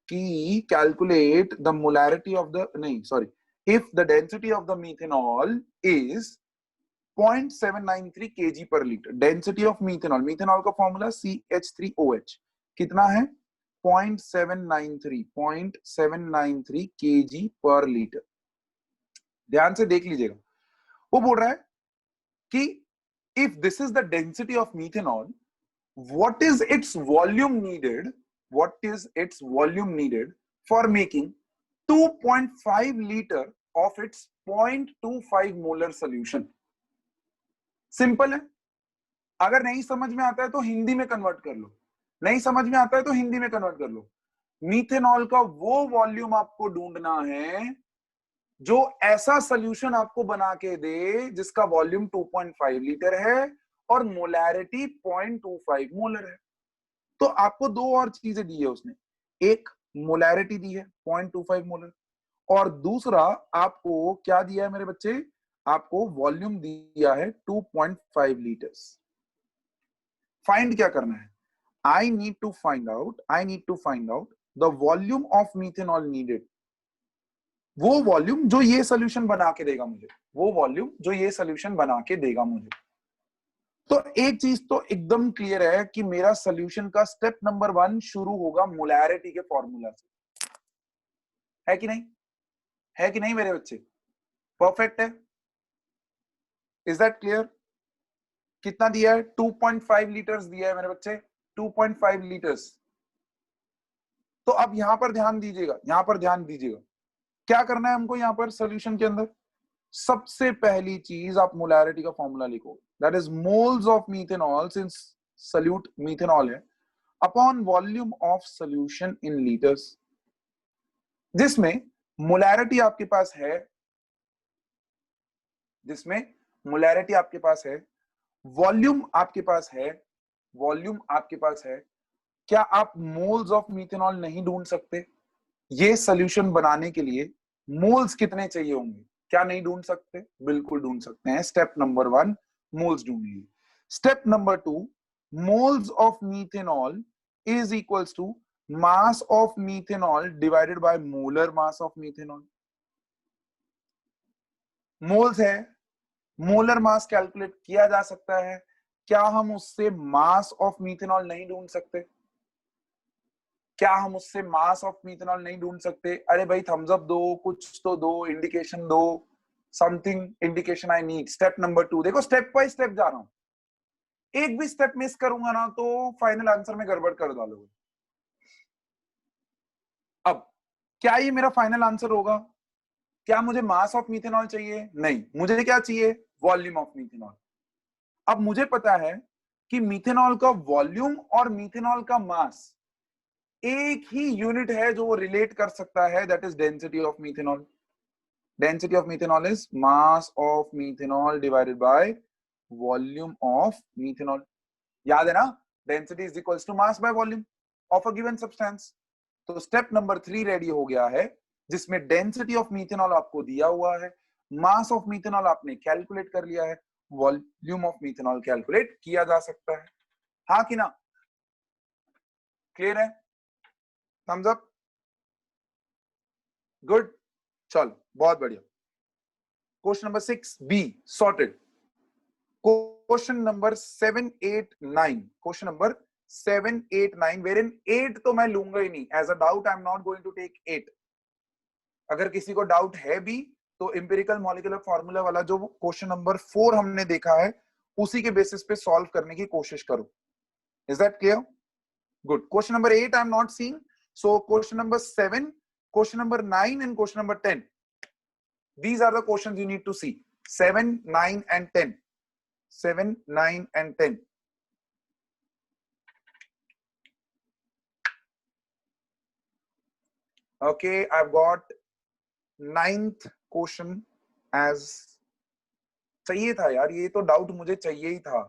कि calculate the molarity of the, नहीं sorry, if the density of the methanol is 0.793 kg per liter. Density of methanol, methanol का फॉर्मूला CH3OH कितना है? 0.793 kg per liter. ध्यान से देख लीजिएगा. वो बोल रहा है कि if this is the density of methanol, what is its volume needed? What is its volume needed for making 2.5 liter of its 0.25 molar solution? Simple है. अगर नहीं समझ में आता है तो हिंदी में कन्वर्ट कर लो, नहीं समझ में आता है तो हिंदी में कन्वर्ट कर लो. मीथेनॉल का वो वॉल्यूम आपको ढूंढना है जो ऐसा सोल्यूशन आपको बना के दे जिसका वॉल्यूम 2.5 लीटर है और मोलैरिटी 0.25 मोलर है. तो आपको दो और चीजें दी है उसने, एक मोलैरिटी दी है 0.25 मोलर और दूसरा आपको क्या दिया है मेरे बच्चे, आपको वॉल्यूम दिया है 2.5 लीटर्स. फाइंड क्या करना है, I need to find out the volume of methanol needed. वो वॉल्यूम जो ये सोल्यूशन बना के देगा मुझे, वो वॉल्यूम जो ये सोल्यूशन बना के देगा मुझे. तो एक चीज तो एकदम क्लियर है कि मेरा सोल्यूशन का स्टेप नंबर 1 शुरू होगा मोलैरिटी के फॉर्मूला से. है कि नहीं, है कि नहीं मेरे बच्चे? परफेक्ट है. Is that clear? कितना दिया है? 2.5 लीटर्स दिया है मेरे बच्चे, 2.5 लीटर्स. तो अब यहां पर ध्यान दीजिएगा, यहां पर ध्यान दीजिएगा. क्या करना है हमको यहां पर सॉल्यूशन के अंदर? सबसे पहली चीज आप मोलैरिटी का फॉर्मूला लिखो, that is moles of methanol, since solute methanol है, upon volume of solution in litres. जिसमें मोलैरिटी आपके पास है, जिसमें मोलैरिटी आपके पास है, वॉल्यूम आपके पास है, वॉल्यूम आपके पास है. क्या आप मोल्स ऑफ मीथेनॉल नहीं ढूंढ सकते? ये सॉल्यूशन बनाने के लिए मोल्स कितने चाहिए होंगे? क्या नहीं ढूंढ सकते? बिल्कुल ढूंढ सकते हैं. स्टेप नंबर 1 मोल्स ढूंढ लिए. Step number 2 moles of methanol is equals to mass of methanol divided by molar mass of methanol. Moles है, मोलर मास कैलकुलेट किया जा सकता है. क्या हम उससे मास ऑफ मीथेनॉल नहीं ढूंढ सकते? क्या हम उससे मास ऑफ मीथेनॉल नहीं ढूंढ सकते? अरे भाई थम्स अप दो, कुछ तो दो, इंडिकेशन दो, something indication I need. Step number 2. देखो स्टेप बाय स्टेप जा रहा हूं, एक भी स्टेप मिस करूंगा ना तो फाइनल आंसर में गड़बड़ कर डालोगे. अब क्या ये मेरा फाइनल आंसर होगा? क्या मुझे मास ऑफ मीथेनॉल चाहिए? नहीं, मुझे क्या चाहिए? Volume of methanol. अब मुझे पता है कि मीथेनॉल का वॉल्यूम और मीथेनॉल का मास एक ही यूनिट है जो वो रिलेट कर सकता है, that is density of methanol. Density of methanol is mass of methanol divided by volume of methanol. याद है ना, density is equals to mass by volume of a given substance. तो स्टेप नंबर 3 रेडी हो गया है, जिसमें density of methanol आपको दिया हुआ है, मास ऑफ मीथेनॉल आपने कैलकुलेट कर लिया है, वॉल्यूम ऑफ मीथेनॉल कैलकुलेट किया जा सकता है. हाँ कि ना? क्लियर है? Thumbs up. गुड. चलो बहुत बढ़िया. Question number 6 B sorted. Question number 7, 8, 9. Question number 7, 8, 9 wherein 8 तो मैं लूंगा ही नहीं as a doubt. I am not going to take 8. अगर किसी को डाउट है भी तो एम्पिरिकल मॉलिक्यूलर फॉर्मूला वाला जो क्वेश्चन नंबर 4 हमने देखा है उसी के बेसिस पे सॉल्व करने की कोशिश करो. Is that clear? Good. Question number 8 I am not seeing. So question number 7, question number 9 and question number 10. These are the questions you need to see. 7, 9 and 10. 7, 9 and 10. Okay, I've got 9th question as चाहिए था यार, ये तो doubt मुझे चाहिए ही था.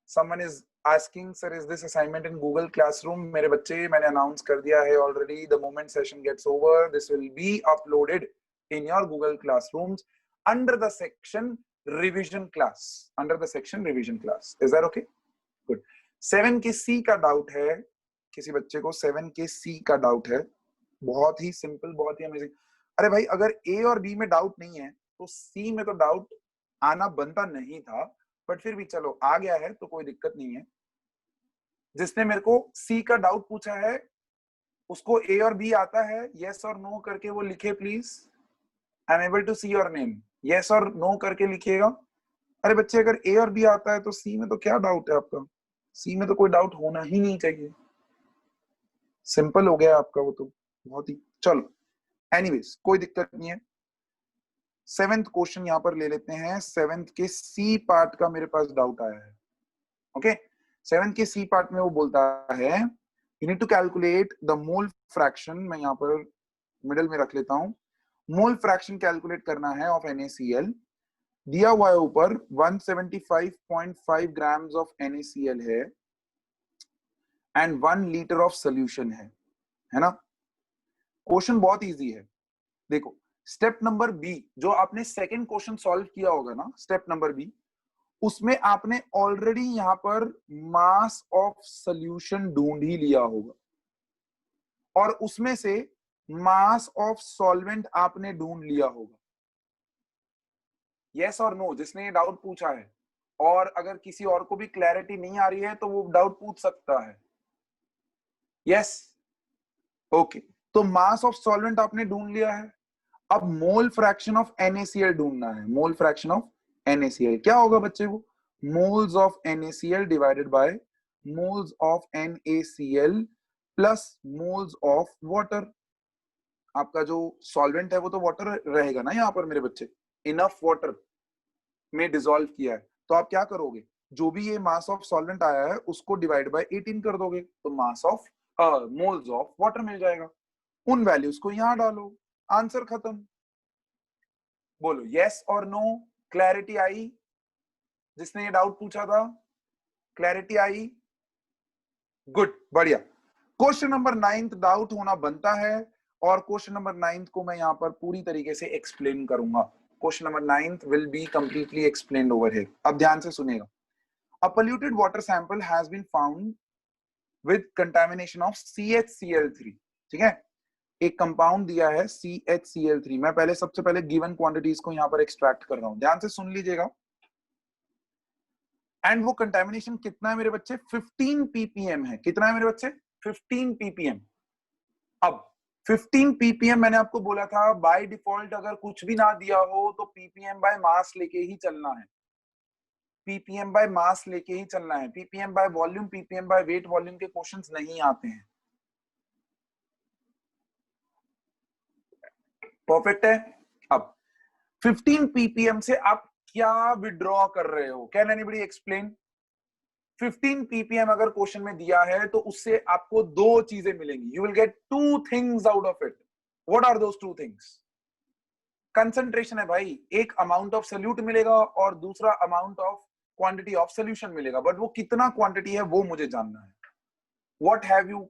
Someone is asking, sir, is this assignment in Google Classroom? मेरे बच्चे मैंने अनाउंस कर दिया है already. The moment session gets over, this will be uploaded in your Google Classrooms under the section revision class. Under the section revision class. Is that okay? Good. 7 के C का doubt है, किसी बच्चे को 7 के C का doubt है. बहुत ही सिंपल, बहुत ही अमेजिंग. अरे भाई अगर A और B में डाउट नहीं है तो C में तो डाउट आना बनता नहीं था, बट फिर भी चलो आ गया है तो कोई दिक्कत नहीं है. जिसने मेरे को सी का डाउट पूछा है उसको ए और बी आता है, यस और नो करके वो लिखे please. I am able to see your name. Yes और नो करके लिखिएगा. अरे बच्चे अगर ए और बी आता है तो सी में तो क्या डाउट है आपका? सी में तो कोई डाउट होना ही नहीं चाहिए, सिंपल हो गया आपका वो तो बहुत ही। चलो एनीवेज कोई दिक्कत नहीं है। 7th क्वेश्चन यहां पर ले लेते हैं। 7th के सी पार्ट का मेरे पास डाउट आया है। ओके 7th के सी पार्ट में वो बोलता है you need to calculate the mole fraction. मैं यहाँ पर मिडिल में रख लेता हूं। मोल फ्रैक्शन कैलकुलेट करना है ऑफ NaCl। दिया हुआ है ऊपर 175.5 ग्राम्स ऑफ NaCl है एंड 1 लीटर ऑफ सोल्यूशन है ना। क्वेश्चन बहुत इजी है। देखो स्टेप नंबर बी जो आपने सेकंड क्वेश्चन सॉल्व किया होगा ना, स्टेप नंबर बी, उसमें आपने ऑलरेडी यहां पर मास ऑफ सोल्यूशन ढूंढ ही लिया होगा और उसमें से मास ऑफ सॉल्वेंट आपने ढूंढ लिया होगा। यस और नो जिसने ये डाउट पूछा है, और अगर किसी और को भी क्लैरिटी नहीं आ रही है तो वो डाउट पूछ सकता है। यस ओके तो मास ऑफ सॉल्वेंट आपने ढूंढ लिया है। अब मोल फ्रैक्शन ऑफ NaCl ढूंढना है। मोल फ्रैक्शन ऑफ NaCl क्या होगा बच्चे? वो moles of NaCl divided by moles of NaCl plus moles of water. आपका जो सॉल्वेंट है वो तो वाटर रहेगा ना यहाँ पर मेरे बच्चे, इनफ वाटर में डिसॉल्व किया है। तो आप क्या करोगे, जो भी ये मास ऑफ सॉल्वेंट आया है उसको डिवाइड बाय 18 कर दोगे तो mass of moles of water मिल जाएगा। उन वैल्यूज को यहां डालो, आंसर खत्म। बोलो यस और नो, क्लैरिटी आई? जिसने ये डाउट पूछा था क्लैरिटी आई? गुड, बढ़िया। क्वेश्चन नंबर 9 डाउट होना बनता है और क्वेश्चन नंबर 9 को मैं यहां पर पूरी तरीके से एक्सप्लेन करूंगा। Question number 9 will be completely explained over here. अब ध्यान से सुनिएगा। A polluted water sample has been found with contamination of CHCl3। ठीक है, एक कंपाउंड दिया है CHCl3। मैं पहले सबसे पहले गिवन क्वांटिटीज को यहां पर एक्सट्रैक्ट कर रहा हूं, ध्यान से सुन लीजिएगा। एंड वो कंटामिनेशन कितना है मेरे बच्चे? 15 ppm है। कितना है मेरे बच्चे? 15 ppm। अब 15 ppm मैंने आपको बोला था बाय डिफॉल्ट अगर कुछ भी ना दिया हो तो ppm बाय मास लेके ही चलना है। ppm बाय मास लेके ही चलना है। ppm by volume, ppm by weight volume के क्वेश्चंस नहीं आते हैं। परफेक्ट है। अब 15 ppm से आप क्या विड्रॉ कर रहे हो? Can anybody explain? 15 ppm अगर क्वेश्चन में दिया है तो उससे आपको दो चीजें मिलेंगी। You will get 2 things out of it. What are those 2 things? Concentration है भाई, एक अमाउंट ऑफ सोल्यूट मिलेगा और दूसरा amount of quantity of solution मिलेगा। बट वो कितना क्वांटिटी है वो मुझे जानना है। What have you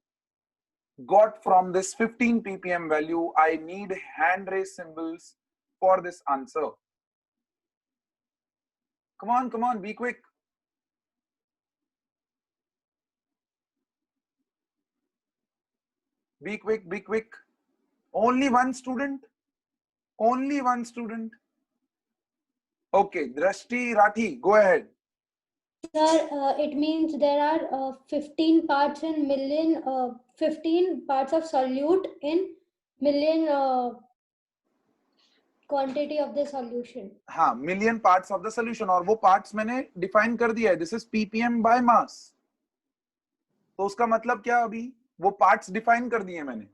got from this 15 ppm value? I need hand raise symbols for this answer. Come on, be quick. Be quick. Only one student. Okay, Drashti Rathi, go ahead. Sir, it means there are 15 parts in million, 15 parts of solute in million quantity of the solution. हाँ, million parts of the solution, और वो parts मैंने define कर दिया है। This is ppm by mass। तो उसका मतलब क्या? अभी वो parts define कर दिए मैंने।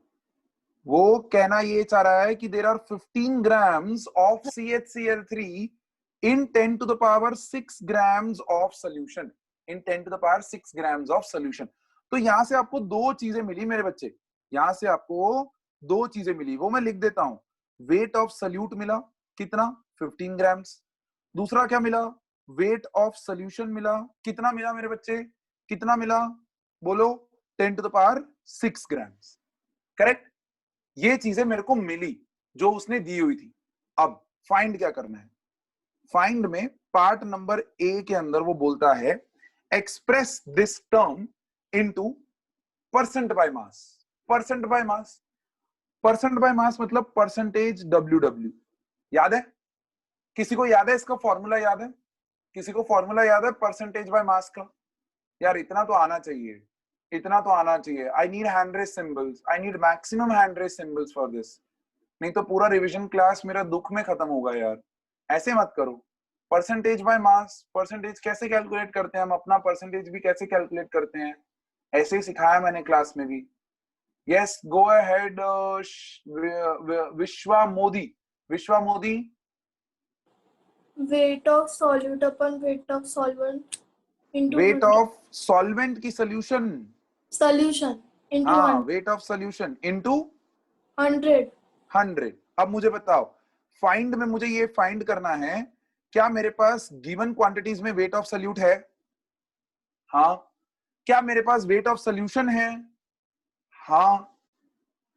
वो कहना ये चाह रहा है कि there are 15 grams of CHCl3 in 10 to the power 6 grams of solution। in 10 to the power 6 grams of solution। तो यहां से आपको दो चीजें मिली मेरे बच्चे, यहां से आपको दो चीजें मिली, वो मैं लिख देता हूं। वेट ऑफ सल्यूट मिला, कितना? 15 ग्राम्स। दूसरा क्या मिला? वेट ऑफ सोल्यूशन मिला। कितना मिला मेरे बच्चे? कितना मिला? बोलो। 10 to the power 6 grams. Correct? ये चीजें मेरे को मिली जो उसने दी हुई थी। अब फाइंड क्या करना है? फाइंड में पार्ट नंबर ए के अंदर वो बोलता है express this term into percent by mass. Percent by mass, percent by mass मतलब परसेंटेज WW। याद है? किसी को याद है इसका फॉर्मूला? याद है किसी को? फॉर्मूला याद है परसेंटेज बाय मास का? यार इतना तो आना चाहिए, इतना तो आना चाहिए। I need hand raise symbols, I need maximum hand raise symbols for this. नहीं तो पूरा रिवीजन क्लास मेरा दुख में खत्म होगा यार। ऐसे मत करो, परसेंटेज बाय मास, परसेंटेज कैसे कैलकुलेट करते हैं हम, अपना परसेंटेज भी कैसे कैलकुलेट करते हैं, ऐसे ही सिखाया मैंने क्लास में भी। Yes, go ahead Vishwa Modi. Vishwa Modi, weight of solute upon weight of solvent into weight 100. Of solvent की सोल्यूशन, Solution into हाँ, वेट ऑफ सोल्यूशन इनटू 100. 100। अब मुझे बताओ, फाइंड में मुझे ये फाइंड करना है, क्या मेरे पास गिवन क्वांटिटीज में वेट ऑफ सोल्यूट है? हाँ। क्या मेरे पास वेट ऑफ सोल्यूशन है? हाँ।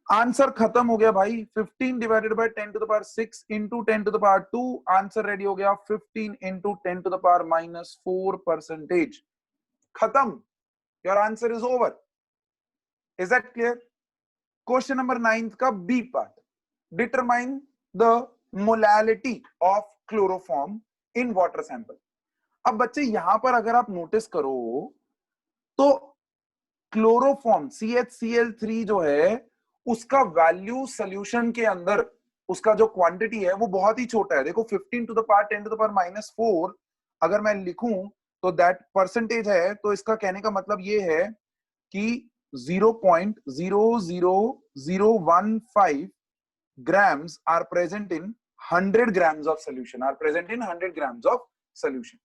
आंसर खत्म हो गया भाई। 15 divided by 10 to the power 6 into 10 to the power 2, answer ready हो गया 15 into 10 to the power -4 percentage. खत्म, your answer is over. Is that clear? Question number 9 का B part, determine the molality of chloroform in water sample. अब बच्चे यहां पर अगर आप नोटिस करो तो क्लोरोफॉर्म CHCl3 जो है उसका वैल्यू सॉल्यूशन के अंदर, उसका जो क्वांटिटी है वो बहुत ही छोटा है। देखो 15 to the power 10 to the power -4 अगर मैं लिखूं तो दैट परसेंटेज है, तो इसका कहने का मतलब ये है कि 0.00015 grams are present in 100 grams of solution, are present in 100 grams of solution।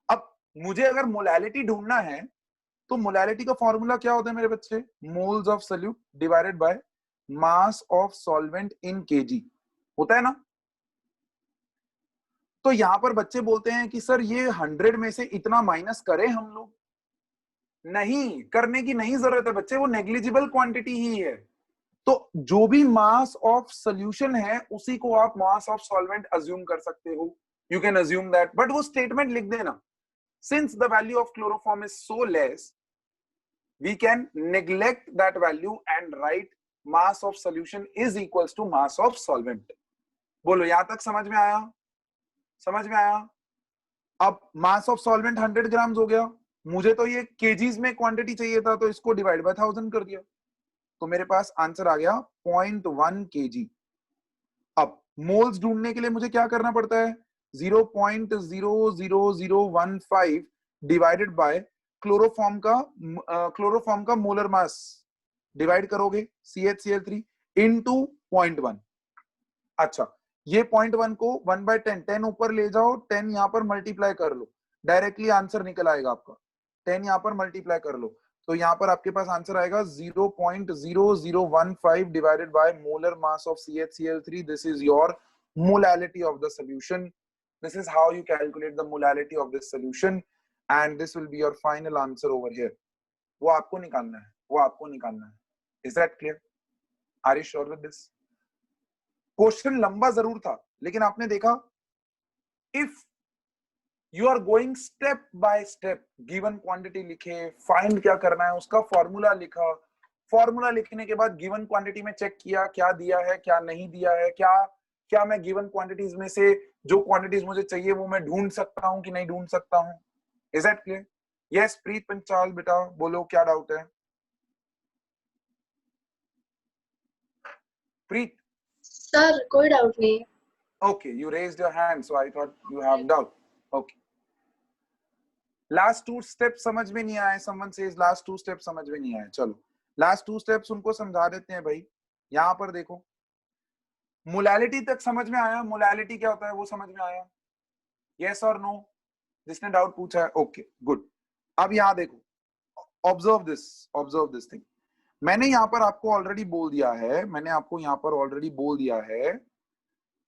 अब मुझे अगर मोलैलिटी ढूंढना है तो मोलैलिटी का फॉर्मूला क्या होता है मेरे बच्चे? Moles of solute divided by mass of solvent in KG होता है ना। तो यहां पर बच्चे बोलते हैं कि सर ये 100 में से इतना माइनस करें हम लोग? नहीं, करने की नहीं जरूरत है बच्चे, वो नेग्लिजिबल क्वांटिटी ही है। तो जो भी मास ऑफ सोल्यूशन है उसी को आप मास ऑफ सॉल्वेंट अज्यूम कर सकते हो। You can assume that, but वो स्टेटमेंट लिख देना, since the value of chloroform is so less, we can neglect that value and write mass of solution is equals to mass of solvent। बोलो, यहां तक समझ में आया? समझ में आया? अब मास ऑफ सॉल्वेंट 100 ग्राम्स हो गया, मुझे तो ये केजीज में क्वांटिटी चाहिए था, तो इसको डिवाइड बाय 1000 कर दिया, तो मेरे पास आंसर आ गया 0.1 kg। अब मोल्स ढूंढने के लिए मुझे क्या करना पड़ता है? 0.00015 डिवाइडेड बाय क्लोरोफॉर्म का मोलर मास, डिवाइड करोगे CHCl3 इनटू 0.1। अच्छा, ये 0.1 को 1/10, 10 ऊपर ले जाओ, 10 यहां पर मल्टीप्लाई कर लो, डायरेक्टली आंसर निकल आएगा आपका। 10 यहां पर मल्टीप्लाई कर लो, तो यहां पर आपके पास आंसर आएगा 0.0015 divided by molar mass of CHCl3। This is your molality of the solution। This is how you calculate the molality of this solution, and this will be your final answer over here। वो आपको निकालना है, वो आपको निकालना है। Is that clear? Are you sure with this? Question लंबा जरूर था, लेकिन आपने देखा, if you are going step by step, given quantity लिखे, find क्या करना है, उसका फॉर्मूला लिखा, फॉर्मूला लिखने के बाद गिवन क्वांटिटी में चेक किया क्या दिया है क्या नहीं दिया है, क्या मैं गिवन क्वांटिटीज में से जो क्वांटिटीज मुझे चाहिए वो मैं ढूंढ सकता हूं कि नहीं ढूंढ सकता हूं। Is that clear? यस प्रीत पंचाल, बेटा बोलो क्या डाउट है? प्रीत? सर कोई डाउट नहीं। Okay, you raised your hand, so I thought you have doubt. Okay, last 2 step समझ में नहीं आए? समवन सेज लास्ट 2 स्टेप समझ में नहीं आए। चलो लास्ट 2 स्टेप्स उनको समझा देते हैं भाई। यहां पर देखो, मोलैलिटी तक समझ में आया? मोलैलिटी क्या होता है वो समझ में आया? यस और नो? जिसने डाउट पूछा है, ओके गुड। अब यहां देखो, ऑब्जर्व दिस थिंग। मैंने यहां पर आपको ऑलरेडी बोल दिया है,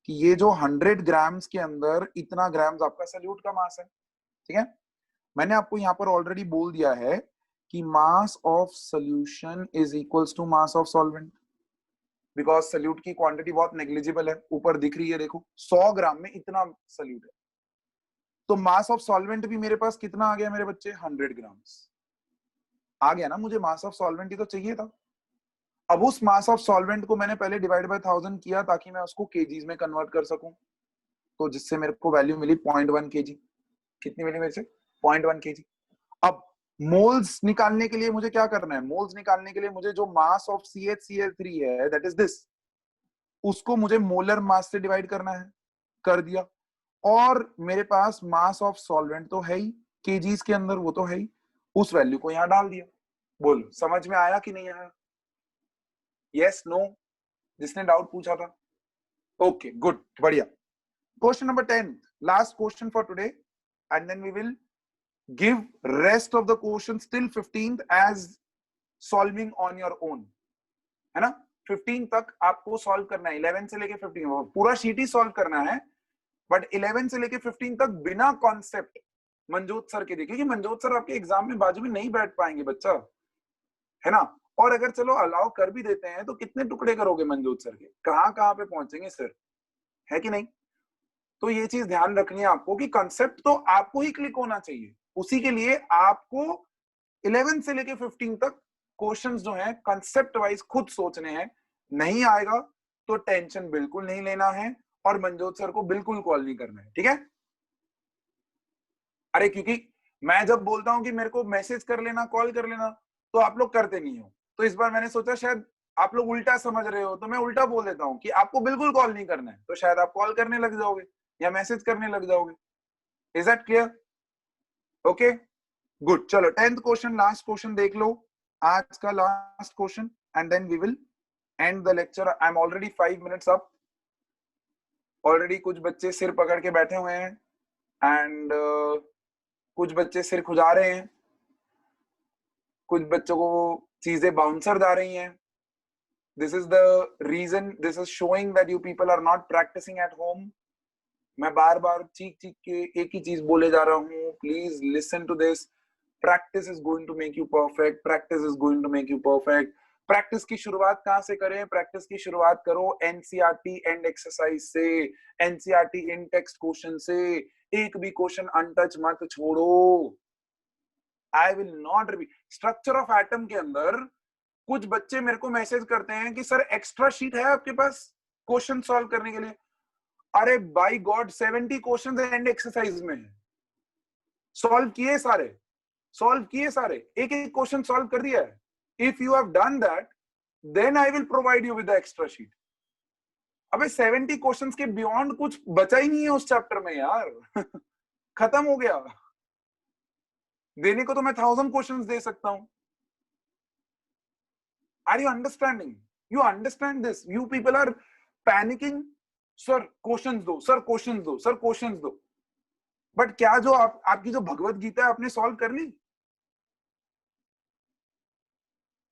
कि ये जो 100 ग्राम्स के अंदर इतना ग्राम्स आपका सल्यूट का मास है, ठीक है। मैंने आपको यहां पर ऑलरेडी बोल दिया है कि mass of solution is equals to mass of solvent, because solute की क्वांटिटी बहुत नेग्लिजिबल है, ऊपर दिख रही है देखो 100 ग्राम में इतना सल्यूट है। तो मास ऑफ सॉल्वेंट भी मेरे पास कितना आ गया मेरे बच्चे? 100 ग्राम्स आ गया ना। मुझे मास ऑफ सॉल्वेंट ही तो चाहिए था। अब उस मास ऑफ सॉल्वेंट को मैंने पहले डिवाइड बाय 1000 किया ताकि मैं उसको केजीज में कन्वर्ट कर सकूं, तो जिससे मेरे को वैल्यू मिली 0.1 kg। कितनी मिली मेरे से? 0.1 kg। अब मोल्स निकालने के लिए मुझे क्या करना है? मोल्स निकालने के लिए मुझे जो मास ऑफ CHCl3 है, दैट इज दिस, उसको मुझे मोलर मास से डिवाइड करना है, कर दिया। और मेरे पास मास ऑफ सॉल्वेंट तो है ही, केजीज के अंदर वो तो है ही, उस वैल्यू को यहां डाल दिया। बोलो समझ में आया कि नहीं आया? Yes no? जिसने डाउट पूछा था? ओके गुड, बढ़िया। Question number 10, last question for today, and then we will give rest of the questions till 15th as solving on your own, है ना? 15 तक आपको सॉल्व करना है, 11 से लेके 15 पूरा शीट ही सॉल्व करना है, बट 11 से लेके 15 तक बिना कॉन्सेप्ट मंजोत सर के देखिए, क्योंकि मंजोत सर आपके एग्जाम में बाजू में नहीं बैठ पाएंगे बच्चा, है ना? और अगर चलो अलाउ कर भी देते हैं तो कितने टुकड़े करोगे मंजोत सर के, कहां कहां पे पहुंचेंगे सर, है कि नहीं? तो ये चीज ध्यान रखनी है आपको कि कंसेप्ट तो आपको ही क्लिक होना चाहिए, उसी के लिए आपको 11 से लेके 15 तक क्वेश्चंस जो हैं कंसेप्ट वाइज खुद सोचने हैं। नहीं आएगा तो टेंशन बिल्कुल नहीं लेना है और मंजोत सर को बिल्कुल कॉल नहीं करना है, ठीक है? अरे क्योंकि मैं जब बोलता हूं कि मेरे को मैसेज कर लेना, कॉल कर लेना, तो आप लोग करते नहीं हो, तो इस बार मैंने सोचा शायद आप लोग उल्टा समझ रहे हो, तो मैं उल्टा बोल देता हूं कि आपको बिल्कुल कॉल नहीं करना है, तो शायद आप कॉल करने लग जाओगे या मैसेज करने लग जाओगे। Is that clear? Okay good, चलो 10th क्वेश्चन, लास्ट क्वेश्चन देख लो, आज का लास्ट question, and then we will end the lecture. I am already 5 minutes up, already कुछ बच्चे सिर पकड़ के बैठे हुए हैं एंड कुछ बच्चे सिर खुजा रहे हैं, कुछ बच्चों को चीजें बाउंसर आ रही हैं। This is the reason, this is showing that you people are not practising at home. मैं बार बार चीख चीख के एक ही चीज बोले जा रहा हूँ, please listen to this. Practice is going to make you perfect, practice is going to make you perfect. Practice की शुरुआत कहां से करें? प्रैक्टिस की शुरुआत करो एनसीईआरटी एंड एक्सरसाइज से, एनसीईआरटी इन टेक्स्ट क्वेश्चन से। एक भी क्वेश्चन अनटच मत छोड़ो। I will not repeat. Structure of atom के अंदर कुछ बच्चे मेरे को मैसेज करते हैं कि सर एक्स्ट्रा शीट है आपके पास क्वेश्चन सॉल्व करने के लिए। अरे by God 70 question and exercise में है, सॉल्व किए सारे, सॉल्व किए सारे, एक एक क्वेश्चन सॉल्व कर दिया है। If you have done that then I will provide you with the extra sheet. अबे 70 क्वेश्चंस के बियॉन्ड कुछ बचा ही नहीं है उस चैप्टर में यार खत्म हो गया। देने को तो मैं 1000 क्वेश्चंस दे सकता हूं। Are you understanding? You understand this? You people are panicking, sir questions दो, सर क्वेश्चंस दो, सर क्वेश्चंस दो। बट क्या जो आपकी जो भगवत गीता है आपने सॉल्व कर ली?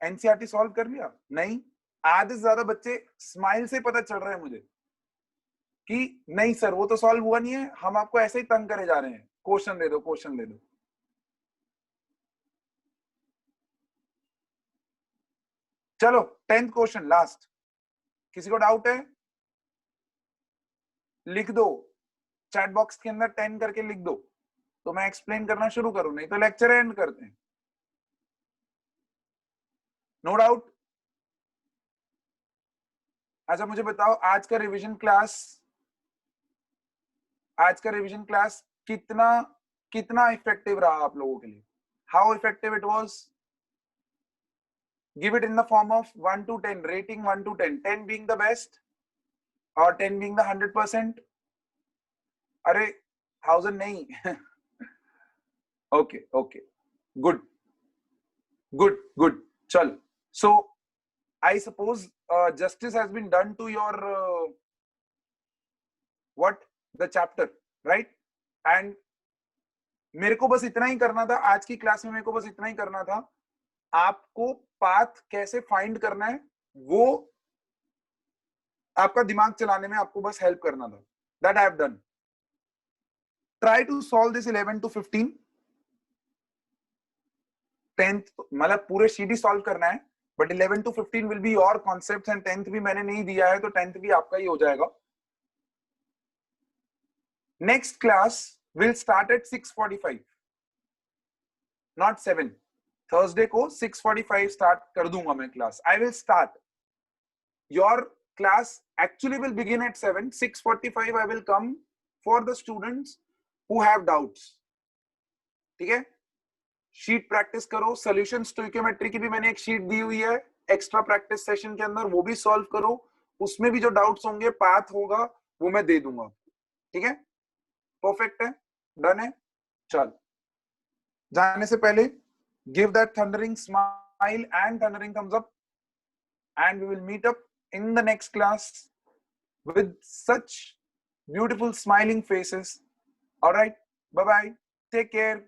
एनसीईआरटी सॉल्व कर लिया? नहीं। आधे से ज्यादा बच्चे स्माइल से पता चल रहे हैं मुझे कि नहीं सर वो तो सॉल्व हुआ नहीं है, हम आपको ऐसे ही तंग करे जा रहे हैं, क्वेश्चन दे दो, क्वेश्चन दे दो। चलो 10th क्वेश्चन लास्ट, किसी को डाउट है? लिख दो चैट बॉक्स के अंदर 10 करके लिख दो, तो मैं एक्सप्लेन करना शुरू करूं, नहीं तो लेक्चर एंड करते हैं। No doubt? अच्छा मुझे बताओ आज का रिवीजन क्लास कितना इफेक्टिव रहा आप लोगों के लिए? How effective it was? Give it in the form of 1 to 10, rating 1 to 10, 10 being the best और 10 being the 100%। अरे 1000 नहीं okay okay good good good. चल, सो I suppose justice has been done to your the chapter, right? And मेरे को बस इतना ही करना था आज की क्लास में, मेरे को बस इतना ही करना था, आपको पाथ कैसे फाइंड करना है वो आपका दिमाग चलाने में आपको बस हेल्प करना था। That I have done. Try to solve this 11 to 15. 10th मतलब पूरे शीट ही सॉल्व करना है, but 11 to 15 will be your concepts and 10th भी मैंने नहीं दिया है तो 10th भी आपका ही हो जाएगा। Next class will start at 6:45, not 7. Thursday को 6:45 start कर दूंगा मैं class. I will start. Your class actually will begin at 7. 6:45 I will come for the students who have doubts. ठीक है? शीट प्रैक्टिस करो, सॉल्यूशन स्टोइकियोमेट्री की भी मैंने एक शीट दी हुई है एक्स्ट्रा प्रैक्टिस सेशन के अंदर, वो भी सॉल्व करो। उसमें भी जो डाउट्स होंगे, पाथ होगा, वो मैं दे दूंगा। ठीक है? परफेक्ट है, डन है, चल जाने से पहले give that thundering smile and thundering thumbs up, and we will meet up in the next class with such beautiful smiling faces. All right, bye bye, take care.